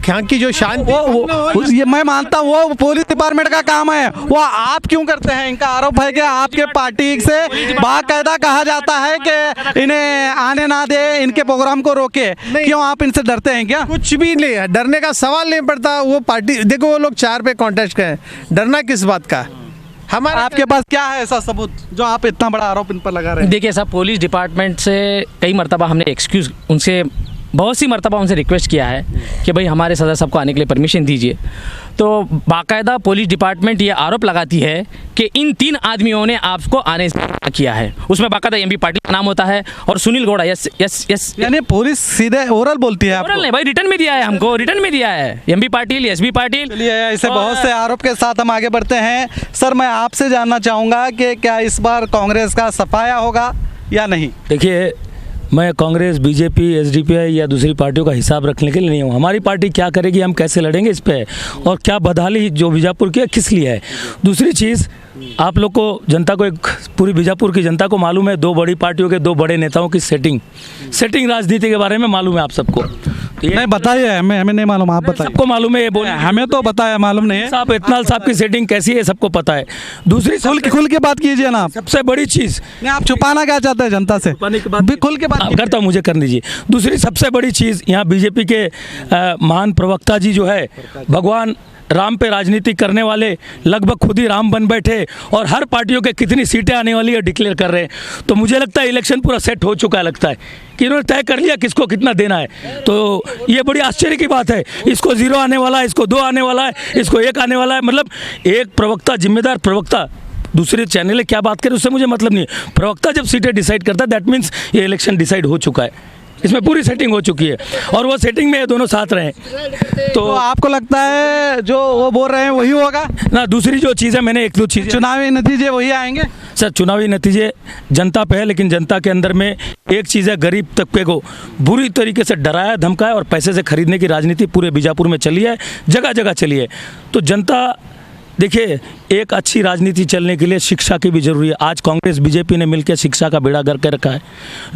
यहाँ की जो शांति, ये मैं मानता हूँ वो पुलिस डिपार्टमेंट का काम है, वो आप क्यों करते हैं? इनका आरोप है कि आपके पार्टी से बाकायदा कहा जाता है कि इन्हें आने ना दे, इनके प्रोग्राम को रोके। क्यों आप इनसे डरते हैं क्या? कुछ भी नहीं है, डरने का सवाल नहीं पड़ता। वो पार्टी देखो, वो लोग 4 पे कॉन्टेस्ट के हैं, डरना किस बात का? हमारे आपके पास क्या है ऐसा सबूत जो आप इतना बड़ा आरोप इन पर लगा रहे हैं? देखिए साहब, पुलिस डिपार्टमेंट से कई मरतबा हमने एक्सक्यूज़ उनसे बहुत सी मरतबा उनसे रिक्वेस्ट किया है कि भाई हमारे सदर साहब को आने के लिए परमिशन दीजिए। तो बाकायदा पुलिस डिपार्टमेंट ये आरोप लगाती है कि इन 3 आदमियों ने आपको आने से मना किया है। उसमें बाकायदा एमपी पाटिल का नाम होता है और सुनील गौड़ा। यस यानी पुलिस सीधे ओरल बोलती है? ओरल नहीं भाई, रिटर्न में दिया है हमको, रिटर्न में दिया है एमपी पाटिल, एसबी पाटिल। चलिए, ऐसे बहुत से आरोप के साथ हम आगे बढ़ते हैं। सर, मैं आपसे जानना चाहूँगा कि क्या इस बार कांग्रेस का सफाया होगा या नहीं? देखिए, मैं कांग्रेस, बीजेपी, एसडीपीआई या दूसरी पार्टियों का हिसाब रखने के लिए नहीं हूँ। हमारी पार्टी क्या करेगी, हम कैसे लड़ेंगे इस पे, और क्या बदहाली जो बीजापुर की है किस लिए है। दूसरी चीज़, आप लोग को, जनता को, एक पूरी बीजापुर की जनता को मालूम है 2 बड़ी पार्टियों के 2 बड़े नेताओं की सेटिंग राजनीति के बारे में मालूम है आप सबको। तो नहीं बताइए, हमें नहीं मालूम, आप बताइए। सबको मालूम है, ये बोले हमें तो बताया, मालूम नहीं है साहब। इतनाल साहब की सेटिंग कैसी है सबको पता है। दूसरी खुल के बात कीजिए ना। सबसे बड़ी चीज़, नहीं, आप छुपाना क्या चाहते हैं जनता से? खुल के बात करता हूँ, मुझे कर दीजिए। दूसरी सबसे बड़ी चीज़, यहाँ बीजेपी के महान प्रवक्ता जी जो है, भगवान राम पे राजनीति करने वाले लगभग खुद ही राम बन बैठे और हर पार्टियों के कितनी सीटें आने वाली है डिक्लेयर कर रहे हैं। तो मुझे लगता है इलेक्शन पूरा सेट हो चुका है, लगता है कि इन्होंने तय कर लिया किसको कितना देना है। तो ये बड़ी आश्चर्य की बात है, इसको 0 आने वाला है, इसको 2 आने वाला है, इसको 1 आने वाला है। मतलब एक प्रवक्ता, जिम्मेदार प्रवक्ता, दूसरे चैनल क्या बात करें उससे मुझे मतलब नहीं है। प्रवक्ता जब सीटें डिसाइड करता है, दैट मीन्स ये इलेक्शन डिसाइड हो चुका है, इसमें पूरी सेटिंग हो चुकी है और वो सेटिंग में ये दोनों साथ रहे। तो आपको लगता है जो वो बोल रहे हैं वही होगा ना? दूसरी जो चीज़ है, मैंने 1-2 चीज़ें, चुनावी नतीजे वही आएंगे सर। चुनावी नतीजे जनता पे है, लेकिन जनता के अंदर में एक चीज़ है, गरीब तबके को बुरी तरीके से डराया, धमकाया और पैसे से खरीदने की राजनीति पूरे बीजापुर में चली है, जगह जगह चली है। तो जनता, देखिए, एक अच्छी राजनीति चलने के लिए शिक्षा की भी जरूरी है। आज कांग्रेस बीजेपी ने मिलकर शिक्षा का बेड़ा गर्क रखा है,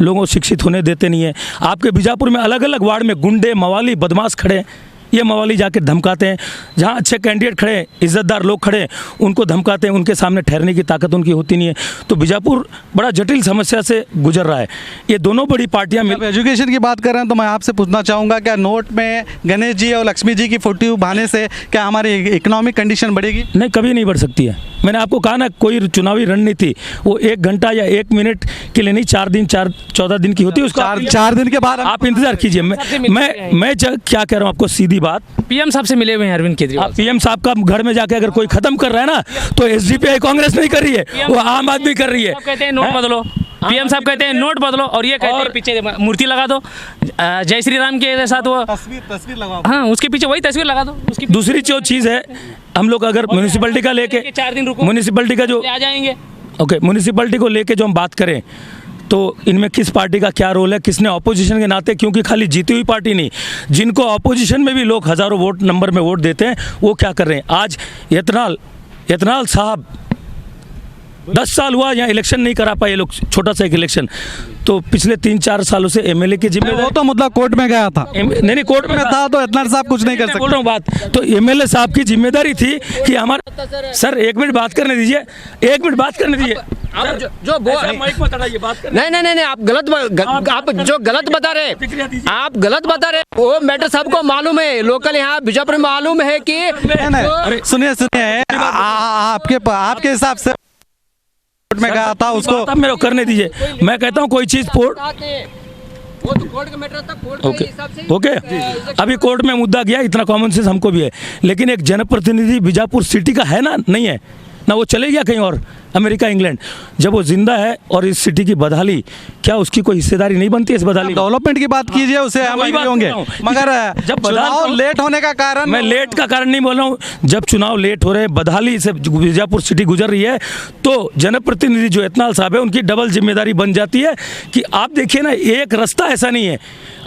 लोगों को शिक्षित होने देते नहीं है। आपके बीजापुर में अलग अलग वार्ड में गुंडे, मवाली, बदमाश खड़े हैं। ये मवाली जाके धमकाते हैं, जहाँ अच्छे कैंडिडेट खड़े हैं, इज्जतदार लोग खड़े हैं, उनको धमकाते हैं, उनके सामने ठहरने की ताकत उनकी होती नहीं है। तो बीजापुर बड़ा जटिल समस्या से गुजर रहा है। ये दोनों बड़ी पार्टियां मिल, एजुकेशन की बात कर रहे हैं तो मैं आपसे पूछना चाहूँगा, क्या नोट में गणेश जी और लक्ष्मी जी की फोटो बहाने से क्या हमारी इकोनॉमिक कंडीशन बढ़ेगी? नहीं, कभी नहीं बढ़ सकती है। मैंने आपको कहा ना, कोई चुनावी रणनीति वो 1 घंटा या 1 मिनट के लिए नहीं, 4 दिन, 14 दिन की होती है। उसका 4 दिन के बाद आप इंतजार कीजिए। मैं क्या कह रहा हूँ आपको, सीधी बात, पीएम साहब से मिले हुए हैं अरविंद केजरीवाल। पीएम साहब का घर में जाके अगर कोई खत्म कर रहा है ना, तो एसडीपीआई कांग्रेस नहीं कर रही है, वो आम आदमी कर रही है। कहते हैं नोट बदलो, पीएम साहब कहते हैं नोट बदलो और ये कहते हैं पीछे मूर्ति लगा दो जय श्री राम के साथ वो तस्वीर लगाओ। हाँ उसके पीछे वही तस्वीर लगा दो उसकी दूसरी जो चीज़ है, हम लोग अगर म्यूनिसिपैलिटी का लेके 4 दिन रुको, म्यूनिसिपैलिटी का जो आ जाएंगे। ओके म्यूनिसिपैलिटी को लेके जो हम बात करें तो इनमें किस पार्टी का क्या रोल है, किसने ऑपोजिशन के नाते, क्योंकि खाली जीती हुई पार्टी नहीं, जिनको ऑपोजिशन में भी लोग हज़ारों वोट नंबर में वोट देते हैं, वो क्या कर रहे हैं। आज यतनाल साहब 10 साल हुआ यहाँ इलेक्शन नहीं करा पाए ये लोग, छोटा सा एक इलेक्शन, तो पिछले 3-4 सालों से एमएलए की जिम्मेदारी, वो तो मुद्दा कोर्ट में गया था, नहीं कोर्ट में था तो इतना साहब कुछ नहीं कर सकते। बोल रहा हूँ बात, तो एमएलए साहब की जिम्मेदारी थी कि हमारा सर 1 मिनट बात करने दीजिए, 1 मिनट बात करने दीजिए। आप जो माइक मत हटाइए, बात करने नहीं आप आप जो गलत बता रहे, आप गलत बता रहे, वो मैटर सबको मालूम है, लोकल यहाँ बीजापुर में मालूम है कि सुनिए आपके हिसाब से कोर्ट में गया था उसको, आप मेरे को करने दीजिए। मैं कहता हूँ कोई चीज़ वो तो कोर्ट का मैटर था, कोर्ट के हिसाब से ओके अभी कोर्ट में मुद्दा गया, इतना कॉमन सेंस हमको भी है, लेकिन एक जनप्रतिनिधि बीजापुर सिटी का है ना, नहीं है ना, वो चले गया कहीं और अमेरिका इंग्लैंड, जब वो जिंदा है और इस सिटी की बदहाली, क्या उसकी कोई हिस्सेदारी नहीं बनती है इस बदहाली? डेवलपमेंट की बात कीजिए उसे हम एग्री होंगे, मगर जब चुनाव लेट होने का कारण, मैं लेट का कारण नहीं बोल रहा हूँ, जब चुनाव लेट हो रहे हैं, बदहाली से बीजापुर सिटी गुजर रही है, तो जनप्रतिनिधि जो यतनाल साहब है उनकी डबल जिम्मेदारी बन जाती है कि आप देखिए ना, एक रास्ता ऐसा नहीं है।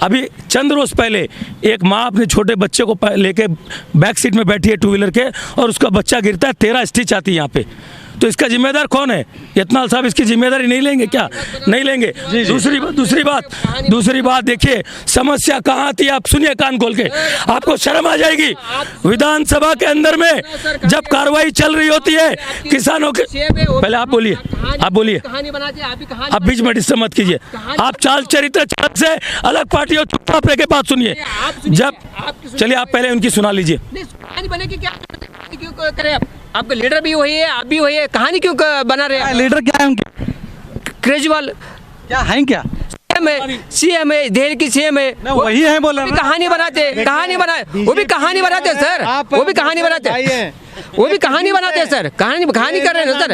अभी चंद रोज पहले एक माँ अपने छोटे बच्चे को लेके बैक सीट में बैठी है 2 व्हीलर के, और उसका बच्चा गिरता है, 13 स्टिच आती है यहाँ पे, तो इसका जिम्मेदार कौन है? यतनाल साहब इसकी जिम्मेदारी नहीं लेंगे क्या? नहीं लेंगे। दूसरी बात देखिए, समस्या कहाँ थी, आप सुनिए कान खोल के, आपको शर्म आ जाएगी। विधानसभा के अंदर में जब कार्रवाई चल रही होती है किसानों के, पहले आप बोलिए, आप बीच में डिस्टर्ब मत कीजिए, आप चाल चरित्र से अलग पार्टी और चुपचाप रह के बात सुनिए। जब चलिए आप पहले उनकी सुना लीजिए। क्यों करे आपका लीडर भी वही है, आप भी वही है, कहानी क्यों बना रहे हैं? लीडर क्या है उनके? केजरीवाल क्या है, क्या सीएम है, दिल्ली की सीएम है, वही है, बोल रहे हैं। कहानी बनाते, वो भी कहानी बनाते सर, वो भी कहानी बनाते हैं सर, कहानी कर रहे हैं सर,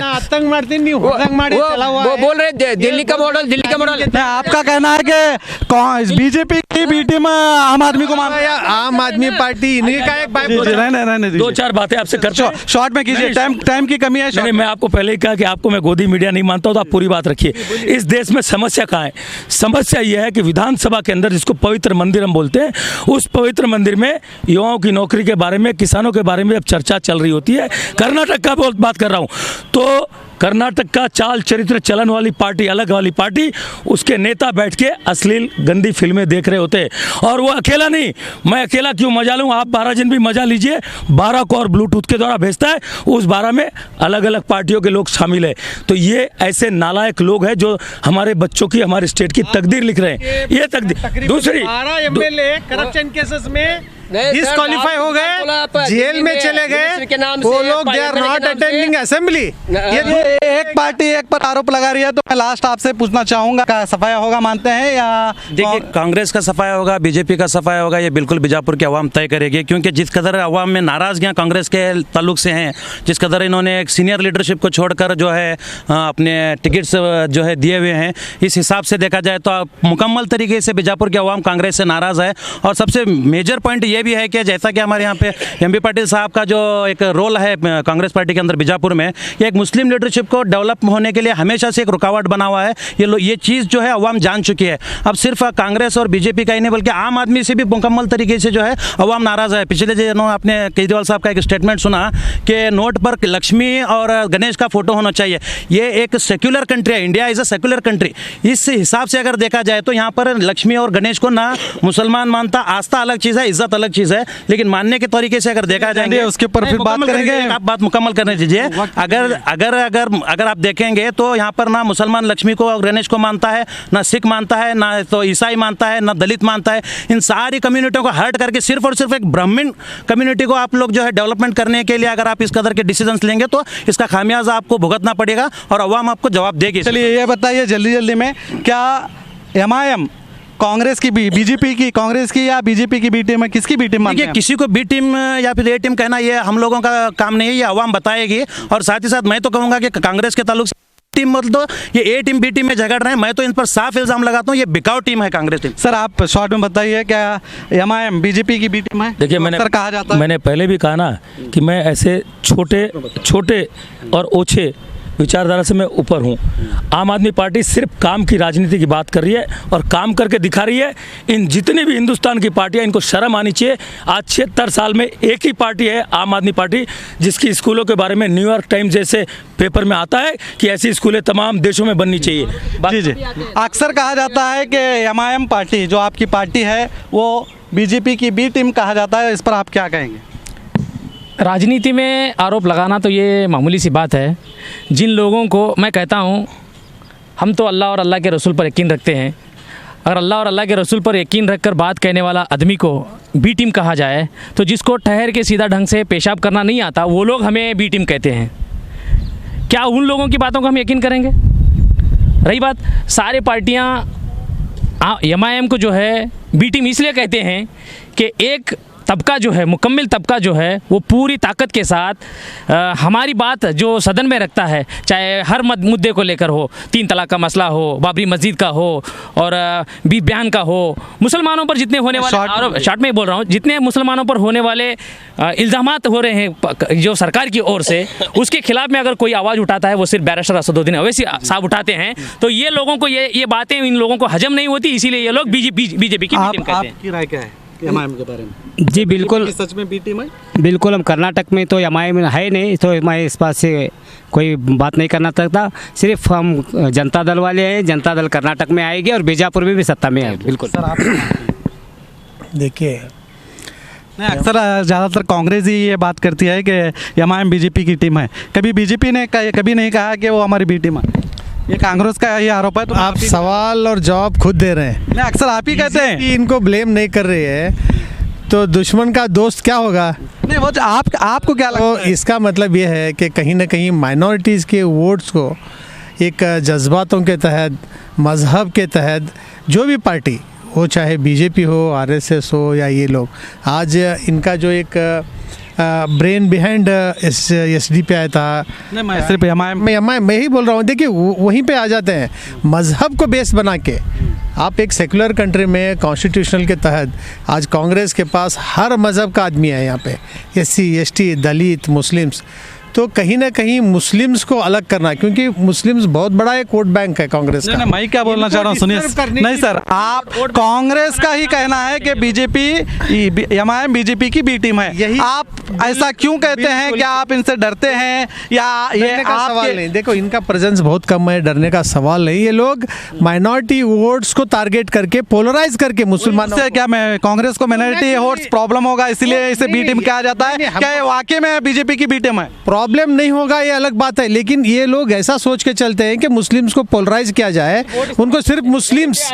वो बोल रहे दिल्ली का मॉडल। आपका कहना है कि बीजेपी की बी टीम आम आदमी को मान, आम आदमी पार्टी इन्हीं का एक बाइक। 2-4 बातें आपसे करते हैं, शॉर्ट में कीजिए, टाइम की कमी है। नहीं, मैं आपको पहले ही कहा कि आपको मैं गोदी मीडिया नहीं मानता हूं, तो आप पूरी बात रखिए। इस देश में समस्या कहाँ है? समस्या यह है कि विधानसभा के अंदर, जिसको पवित्र मंदिर हम बोलते हैं, उस पवित्र मंदिर में युवाओं की नौकरी के बारे में, किसानों के बारे में अब चर्चा चल रही होती है। कर्नाटक का बात कर रहा हूं, तो कर्नाटक का चाल चरित्र चलन वाली पार्टी, अलग वाली पार्टी, उसके नेता बैठ के अश्लील गंदी फिल्में देख रहे होते हैं, और वो अकेला नहीं, मैं अकेला क्यों मजा लूँ, आप 12 जन भी मजा लीजिए। 12 को और ब्लूटूथ के द्वारा भेजता है, उस 12 में अलग अलग पार्टियों के लोग शामिल है। तो ये ऐसे नालायक लोग हैं जो हमारे बच्चों की, हमारे स्टेट की तकदीर लिख रहे हैं। ये तकदीर दूसरी, 12 एमएलए करप्शन केसेस में डिस्क्वालीफाई हो गए, जेल में चले गए, वो लोग they are not attending assembly. ये एक पार्टी एक पर आरोप लगा रही है, तो मैं लास्ट आपसे पूछना चाहूंगा, का सफाया होगा मानते हैं या? देखिए, कांग्रेस का सफाया होगा, बीजेपी का सफाया होगा, ये बिल्कुल बीजापुर की आवाम तय करेगी, क्योंकि जिस कदर आवाम में नाराजगियां कांग्रेस के ताल्लुक से हैं, जिस कदर इन्होंने एक सीनियर लीडरशिप को छोड़कर जो है अपने टिकट्स जो है दिए हुए हैं, इस हिसाब से देखा जाए तो मुकम्मल तरीके से बीजापुर की आवाम कांग्रेस से नाराज है। और सबसे मेजर पॉइंट ये भी है कि जैसा कि हमारे यहाँ पे एमबी पाटिल साहब का जो एक रोल है कांग्रेस पार्टी के अंदर बीजापुर में, ये एक मुस्लिम लीडरशिप को डेवलप होने के लिए हमेशा से एक रुकावट बना हुआ है। ये चीज़ जो है अवाम जान चुकी है। अब सिर्फ कांग्रेस और बीजेपी का ही नहीं, बल्कि आम आदमी से भी मुकम्मल तरीके से जो है अवाम नाराज़ है। पिछले दिनों आपने केजरीवाल साहब का एक स्टेटमेंट सुना कि नोट पर लक्ष्मी और गणेश का फोटो होना चाहिए। ये एक सेक्युलर कंट्री है, India is a secular country. इस हिसाब से अगर देखा जाए तो यहाँ पर लक्ष्मी और गणेश को ना मुसलमान मानता, आस्था अलग चीज़ है, इज्जत अलग चीज़ है, लेकिन मानने के तरीके से अगर देखा जाएंगे उसके ऊपर फिर बात करेंगे। आप बात मुकम्मल करने दीजिए। अगर आप देखेंगे तो यहाँ पर ना मुसलमान लक्ष्मी को और गणेश को मानता है, ना सिख मानता है, ना तो ईसाई मानता है, ना दलित मानता है। इन सारी कम्युनिटियों को हर्ट करके सिर्फ और सिर्फ एक ब्राह्मण कम्युनिटी को आप लोग जो है डेवलपमेंट करने के लिए अगर आप इस कदर के डिसीजंस लेंगे तो इसका खामियाजा आपको भुगतना पड़ेगा और अवाम आपको जवाब देगी। चलिए ये बताइए जल्दी में, क्या एमआईएम कांग्रेस की बीजेपी की, कांग्रेस की या बीजेपी की बी टीम है? किसकी बी टीम मानते हैं? किसी को बी टीम या फिर ए टीम कहना ये हम लोगों का काम नहीं है, ये अवाम बताएगी। और साथ ही साथ मैं तो कहूँगा कि कांग्रेस के ताल्लुक टीम मतलब ये ए टीम बी टीम में झगड़ रहे हैं। मैं तो इन पर साफ इल्ज़ाम लगाता हूँ, ये बिकाऊ टीम है कांग्रेस टीम। सर आप शॉर्ट में बताइए, क्या एमआईएम बीजेपी की बी टीम है? देखिए अक्सर कहा जाता है। मैंने पहले भी कहा ना कि मैं ऐसे छोटे और ओछे विचारधारा से मैं ऊपर हूँ। आम आदमी पार्टी सिर्फ काम की राजनीति की बात कर रही है और काम करके दिखा रही है। इन जितनी भी हिंदुस्तान की पार्टियां, इनको शर्म आनी चाहिए। आज 76 साल में एक ही पार्टी है, आम आदमी पार्टी, जिसकी स्कूलों के बारे में न्यूयॉर्क टाइम्स जैसे पेपर में आता है कि ऐसी स्कूलें तमाम देशों में बननी चाहिए। जी जी, अक्सर कहा जाता है कि एमआईएम पार्टी जो आपकी पार्टी है वो बीजेपी की बी टीम कहा जाता है, इस पर आप क्या कहेंगे? राजनीति में आरोप लगाना तो ये मामूली सी बात है। जिन लोगों को मैं कहता हूँ, हम तो अल्लाह और अल्लाह के रसूल पर यकीन रखते हैं। अगर अल्लाह और अल्लाह के रसूल पर यकीन रखकर बात कहने वाला आदमी को बी टीम कहा जाए, तो जिसको ठहर के सीधा ढंग से पेशाब करना नहीं आता, वो लोग हमें बी टीम कहते हैं। क्या उन लोगों की बातों को हम यकीन करेंगे? रही बात सारे पार्टियाँ एमआईएम को जो है बी टीम इसलिए कहते हैं कि एक तबका जो है, मुकम्मल तबका जो है, वो पूरी ताकत के साथ हमारी बात जो सदन में रखता है, चाहे हर मुद्दे को लेकर हो, 3 तलाक का मसला हो, बाबरी मस्जिद का हो और बीफ बयान का हो, मुसलमानों पर जितने होने वाले आरोप, शॉर्ट में बोल रहा हूँ, जितने मुसलमानों पर होने वाले इल्ज़ामात हो रहे हैं जो सरकार की ओर से, उसके खिलाफ में अगर कोई आवाज़ उठाता है वो सिर्फ बैरिस्टर असदुद्दीन अवैसी साहब उठाते हैं। तो ये लोगों को ये बातें इन लोगों को हजम नहीं होती, इसीलिए ये लोग बीजेपी की मीटिंग करते हैं। आपकी राय क्या है एमआईएम के बारे में? जी बिल्कुल, सच में बी टीम है? बिल्कुल। हम कर्नाटक में तो एमआईएम है नहीं, तो मैं इस बात से कोई बात नहीं करना चाहता। सिर्फ हम जनता दल वाले हैं। जनता दल कर्नाटक में आएगी और बीजापुर में भी सत्ता में आएगी। बिल्कुल सर आप देखिए, नहीं, अक्सर ज़्यादातर कांग्रेस ही ये बात करती है कि एमआईएम बीजेपी की टीम है। कभी बीजेपी ने कभी नहीं कहा कि वो हमारी बी टीम है। ये कांग्रेस का ये आरोप है। तो आप सवाल और जवाब खुद दे रहे हैं। नहीं, अक्सर आप ही कहते हैं कि इनको ब्लेम नहीं कर रही है तो दुश्मन का दोस्त क्या होगा? नहीं, वो आपको क्या लगता तो है? इसका मतलब ये है कि कहीं ना कहीं माइनॉरिटीज़ के वोट्स को एक जज्बातों के तहत, मज़हब के तहत, जो भी पार्टी हो, चाहे बीजेपी हो, आरएसएस हो या ये लोग, आज इनका जो एक ब्रेन बिहाइंड एसडीपी आया था, नहीं, मैं सिर्फ मैं ही बोल रहा हूँ। देखिए वहीं पे आ जाते हैं, मज़हब को बेस बना के। आप एक सेकुलर कंट्री में कॉन्स्टिट्यूशनल के तहत आज कांग्रेस के पास हर मज़हब का आदमी है यहाँ पे, एससी, एसटी, दलित, मुस्लिम्स। तो कहीं ना कहीं मुस्लिम्स को अलग करना, क्योंकि मुस्लिम्स बहुत बड़ा एक वोट बैंक है कांग्रेस का। नहीं, मैं क्या बोलना चाह रहा हूँ, सुनिए। नहीं सर, आप कांग्रेस का ही कहना है कि बीजेपी एमआईएम बीजेपी की बी टीम है। यही आप ऐसा क्यों कहते हैं? क्या आप इनसे डरते हैं या ये सवाल नहीं? देखो, इनका प्रेजेंस बहुत कम है, डरने का सवाल नहीं। ये लोग माइनॉरिटी वोट्स को टारगेट करके, पोलराइज करके मुसलमानों से क्या मैं कांग्रेस को माइनॉरिटी वोट्स प्रॉब्लम होगा इसलिए इसे बी टीम कहा जाता है? क्या ये वाकई में बीजेपी की बी टीम है? प्रॉब्लम नहीं होगा, ये अलग बात है, लेकिन ये लोग ऐसा सोच के चलते हैं कि मुस्लिम्स को पोलराइज किया जाए, उनको सिर्फ मुस्लिम्स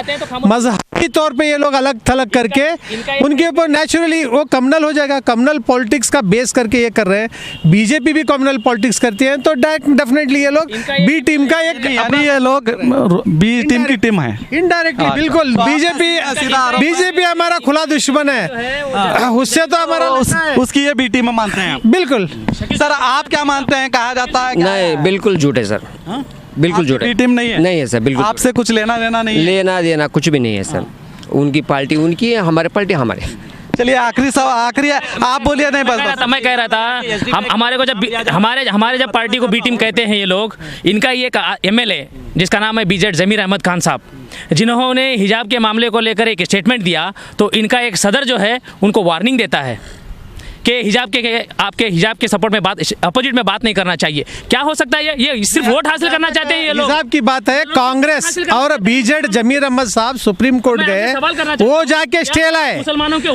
मजहबी तौर पे ये लोग अलग थलग करके उनके ऊपर नेचुरली वो कम्युनल हो जाएगा। कम्युनल पॉलिटिक्स का बेस करके ये कर रहे हैं। बीजेपी भी कम्युनल पॉलिटिक्स करती है, तो डेफिनेटली ये लोग बी टीम का एक, यानी ये लोग बी टीम की टीम है इनडायरेक्टली। बिल्कुल, बीजेपी हमारा खुला दुश्मन है, उससे तो हमारा उसकी ये बी टीम मानते हैं। बिल्कुल। सर आप क्या मानते हैं? कहा जाता है नहीं, बिल्कुल झूठ है सर, बिल्कुल झूठ है। टीम नहीं है? नहीं है सर, बिल्कुल आपसे कुछ लेना देना नहीं है? लेना देना कुछ भी नहीं है सर। उनकी पार्टी उनकी है, हमारी पार्टी हमारे। चलिए आखिरी आप बोलिए। नहीं बस मैं कह रहा था हम हमारे को जब हमारे जब पार्टी को बी टीम कहते हैं ये लोग, इनका ये एमएलए जिसका नाम है बीजेड जमीर अहमद खान साहब, जिन्होंने हिजाब के मामले को लेकर एक स्टेटमेंट दिया, तो इनका एक सदर जो है उनको वार्निंग देता है कि आपके हिजाब के सपोर्ट में बात, अपोजिट में बात नहीं करना चाहिए। क्या हो सकता है? ये सिर्फ वोट हासिल करना चाहते हैं ये लोग। हिजाब की बात है, कांग्रेस और बीजेड जमीर अहमद साहब सुप्रीम कोर्ट गए, वो जाके स्टे लाए।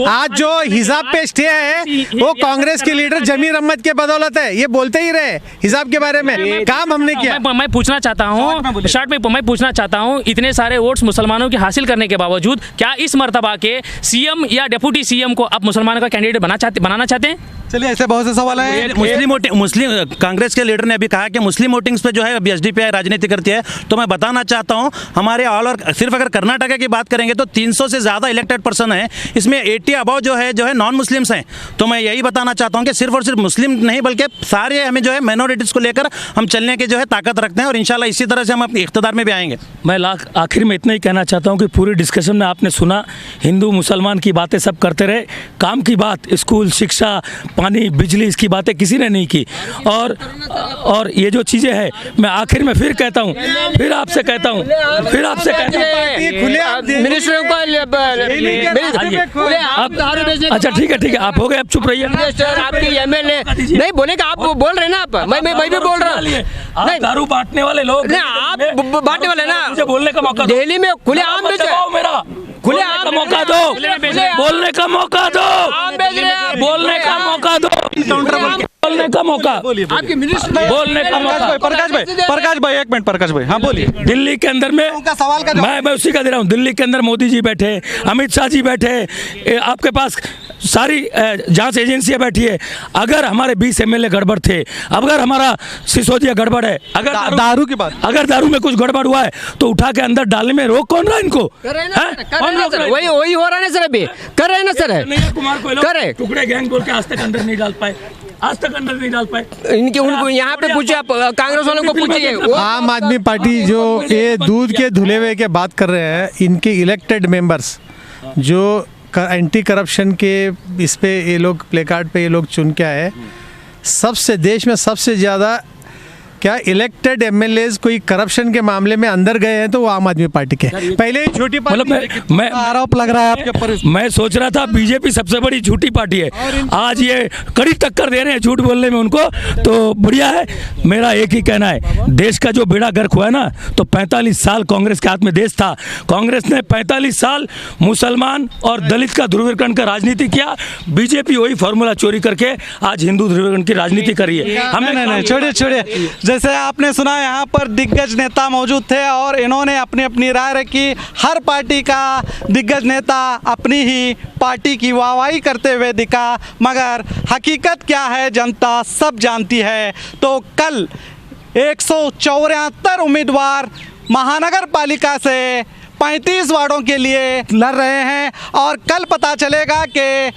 आज जो हिजाब पे स्टे है वो कांग्रेस के लीडर जमीर अहमद के बदौलत है। ये बोलते ही रहे हिजाब के बारे में, काम हमने किया। मैं पूछना चाहता हूँ, शॉर्ट में मैं पूछना चाहता हूँ, इतने सारे वोट्स मुसलमानों के हासिल करने के बावजूद क्या इस मर्तबा के सीएम या डिप्टी सीएम को आप मुसलमानों का कैंडिडेट बनाना चाहते चाहते हैं? चलिए, ऐसे बहुत से सवाल हैं। मुस्लिम कांग्रेस के लीडर ने अभी कहा कि मुस्लिम वोटिंग्स पे जो है एसडीपीआई राजनीति करती है। तो मैं बताना चाहता हूं, हमारे ऑल ओवर सिर्फ अगर कर्नाटका की बात करेंगे तो 300 से ज़्यादा इलेक्टेड पर्सन है, इसमें 80 अबव जो है नॉन मुस्लिम्स हैं। तो मैं यही बताना चाहता हूं कि सिर्फ और सिर्फ मुस्लिम नहीं बल्कि सारे हमें जो है माइनॉरिटीज़ को लेकर हम चलने की जो है ताकत रखते हैं और इंशाल्लाह इसी तरह से हम अपने इख्तिदार में भी आएंगे। मैं आखिर में इतना ही कहना चाहता हूं कि पूरी डिस्कशन में आपने सुना, हिंदू मुसलमान की बातें सब करते रहे, काम की बात स्कूल, शिक्षा, पानी, बिजली, इसकी बातें किसी ने नहीं की। और ये जो चीज़ें हैं, मैं आखिर में फिर कहता हूँ, फिर आपसे कहता हूँ अच्छा ठीक है, आप हो गए, अब चुप रहिए। आपके एमएलए नहीं बोलेगा, आप बोल रहे हैं ना, आप मैं भी बोल रहा हूँ। आप दारू बांटने वाले लोग, आप बांटने वाले ना, मुझे बोलने का मौका दो। दिल्ली में खुलेआम मेरा खुलेआम का मौका दो, बोलने का मौका दो, बोलने का मौका दो, बोलने का मौका, आपके मिनिस्टर बोलने का मौका। प्रकाश भाई 1 मिनट। प्रकाश भाई, हाँ बोलिए। दिल्ली के अंदर में उनका सवाल का मैं उसी का दे रहा हूँ। दिल्ली के अंदर मोदी जी बैठे, अमित शाह जी बैठे, आपके पास सारी जांच एजेंसियां बैठी है। अगर हमारे 20 एमएलए गड़बड़ थे, अगर हमारा सिसोदिया गड़बड़ है, अगर दारू की बात, अगर दारू में कुछ गड़बड़ हुआ है तो उठा के अंदर डालने में रोक कौन रहा है इनको? वही हो रहा है ना सर, अभी कर रहे हैं ना सर, कुमार को टुकड़े गैंग बोल के आज तक अंदर नहीं डाल पाए, आज तक अंदर नहीं डाल पाए। इनके उनको यहाँ पे पूछिए, आप कांग्रेस वालों को पूछिए। आम आदमी पार्टी जो ये दूध के धुले हुए के बात कर रहे हैं, इनके इलेक्टेड मेंबर्स जो एंटी करप्शन के इस पे ये लोग प्ले कार्ड पे ये लोग चुन के आए, सबसे देश में सबसे ज़्यादा क्या इलेक्टेड एमएलएज कोई करप्शन के मामले में अंदर गए हैं तो वो आम आदमी पार्टी के। पहले ही छोटी पार्टी, मैं आरोप लग रहा है आपके ऊपर। मैं सोच रहा था बीजेपी सबसे बड़ी झूठी पार्टी है, आज ये कड़ी टक्कर दे रहे हैं झूठ बोलने में उनको, तो बढ़िया है। मेरा एक ही कहना है, देश का जो बेड़ा गर्क हुआ है ना, तो 45 साल कांग्रेस के हाथ में देश था। कांग्रेस ने 45 साल मुसलमान और दलित का ध्रुवीकरण का राजनीति किया, बीजेपी वही फॉर्मूला चोरी करके आज हिंदू ध्रुवीकरण की राजनीति कर रही है। हमें नहीं, छोड़िए। जैसे आपने सुना, यहाँ पर दिग्गज नेता मौजूद थे और इन्होंने अपनी अपनी राय रखी। हर पार्टी का दिग्गज नेता अपनी ही पार्टी की वाहवाही करते हुए दिखा, मगर हकीकत क्या है जनता सब जानती है। तो कल 174 उम्मीदवार महानगर पालिका से 35 वार्डों के लिए लड़ रहे हैं और कल पता चलेगा कि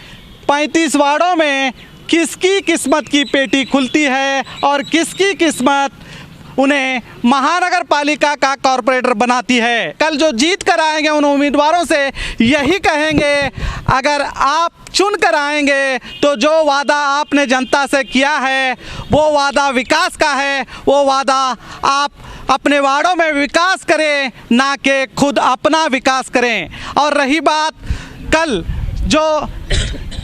35 वार्डों में किसकी किस्मत की पेटी खुलती है और किसकी किस्मत उन्हें महानगर पालिका का कॉरपोरेटर बनाती है। कल जो जीत कर आएंगे उन उम्मीदवारों से यही कहेंगे, अगर आप चुन कर आएंगे तो जो वादा आपने जनता से किया है वो वादा विकास का है, वो वादा आप अपने वार्डों में विकास करें, ना कि खुद अपना विकास करें। और रही बात कल जो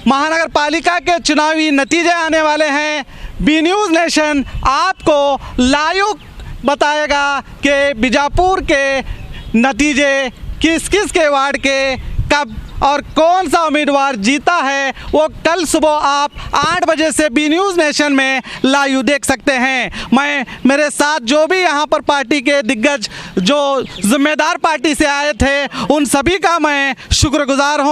महानगर पालिका के चुनावी नतीजे आने वाले हैं, बी न्यूज़ नेशन आपको लाइव बताएगा कि बीजापुर के नतीजे किस किस के वार्ड के कब और कौन सा उम्मीदवार जीता है, वो कल सुबह आप 8 बजे से बी न्यूज़ नेशन में लाइव देख सकते हैं। मैं मेरे साथ जो भी यहाँ पर पार्टी के दिग्गज जो जिम्मेदार पार्टी से आए थे उन सभी का मैं शुक्रगुजार हूँ।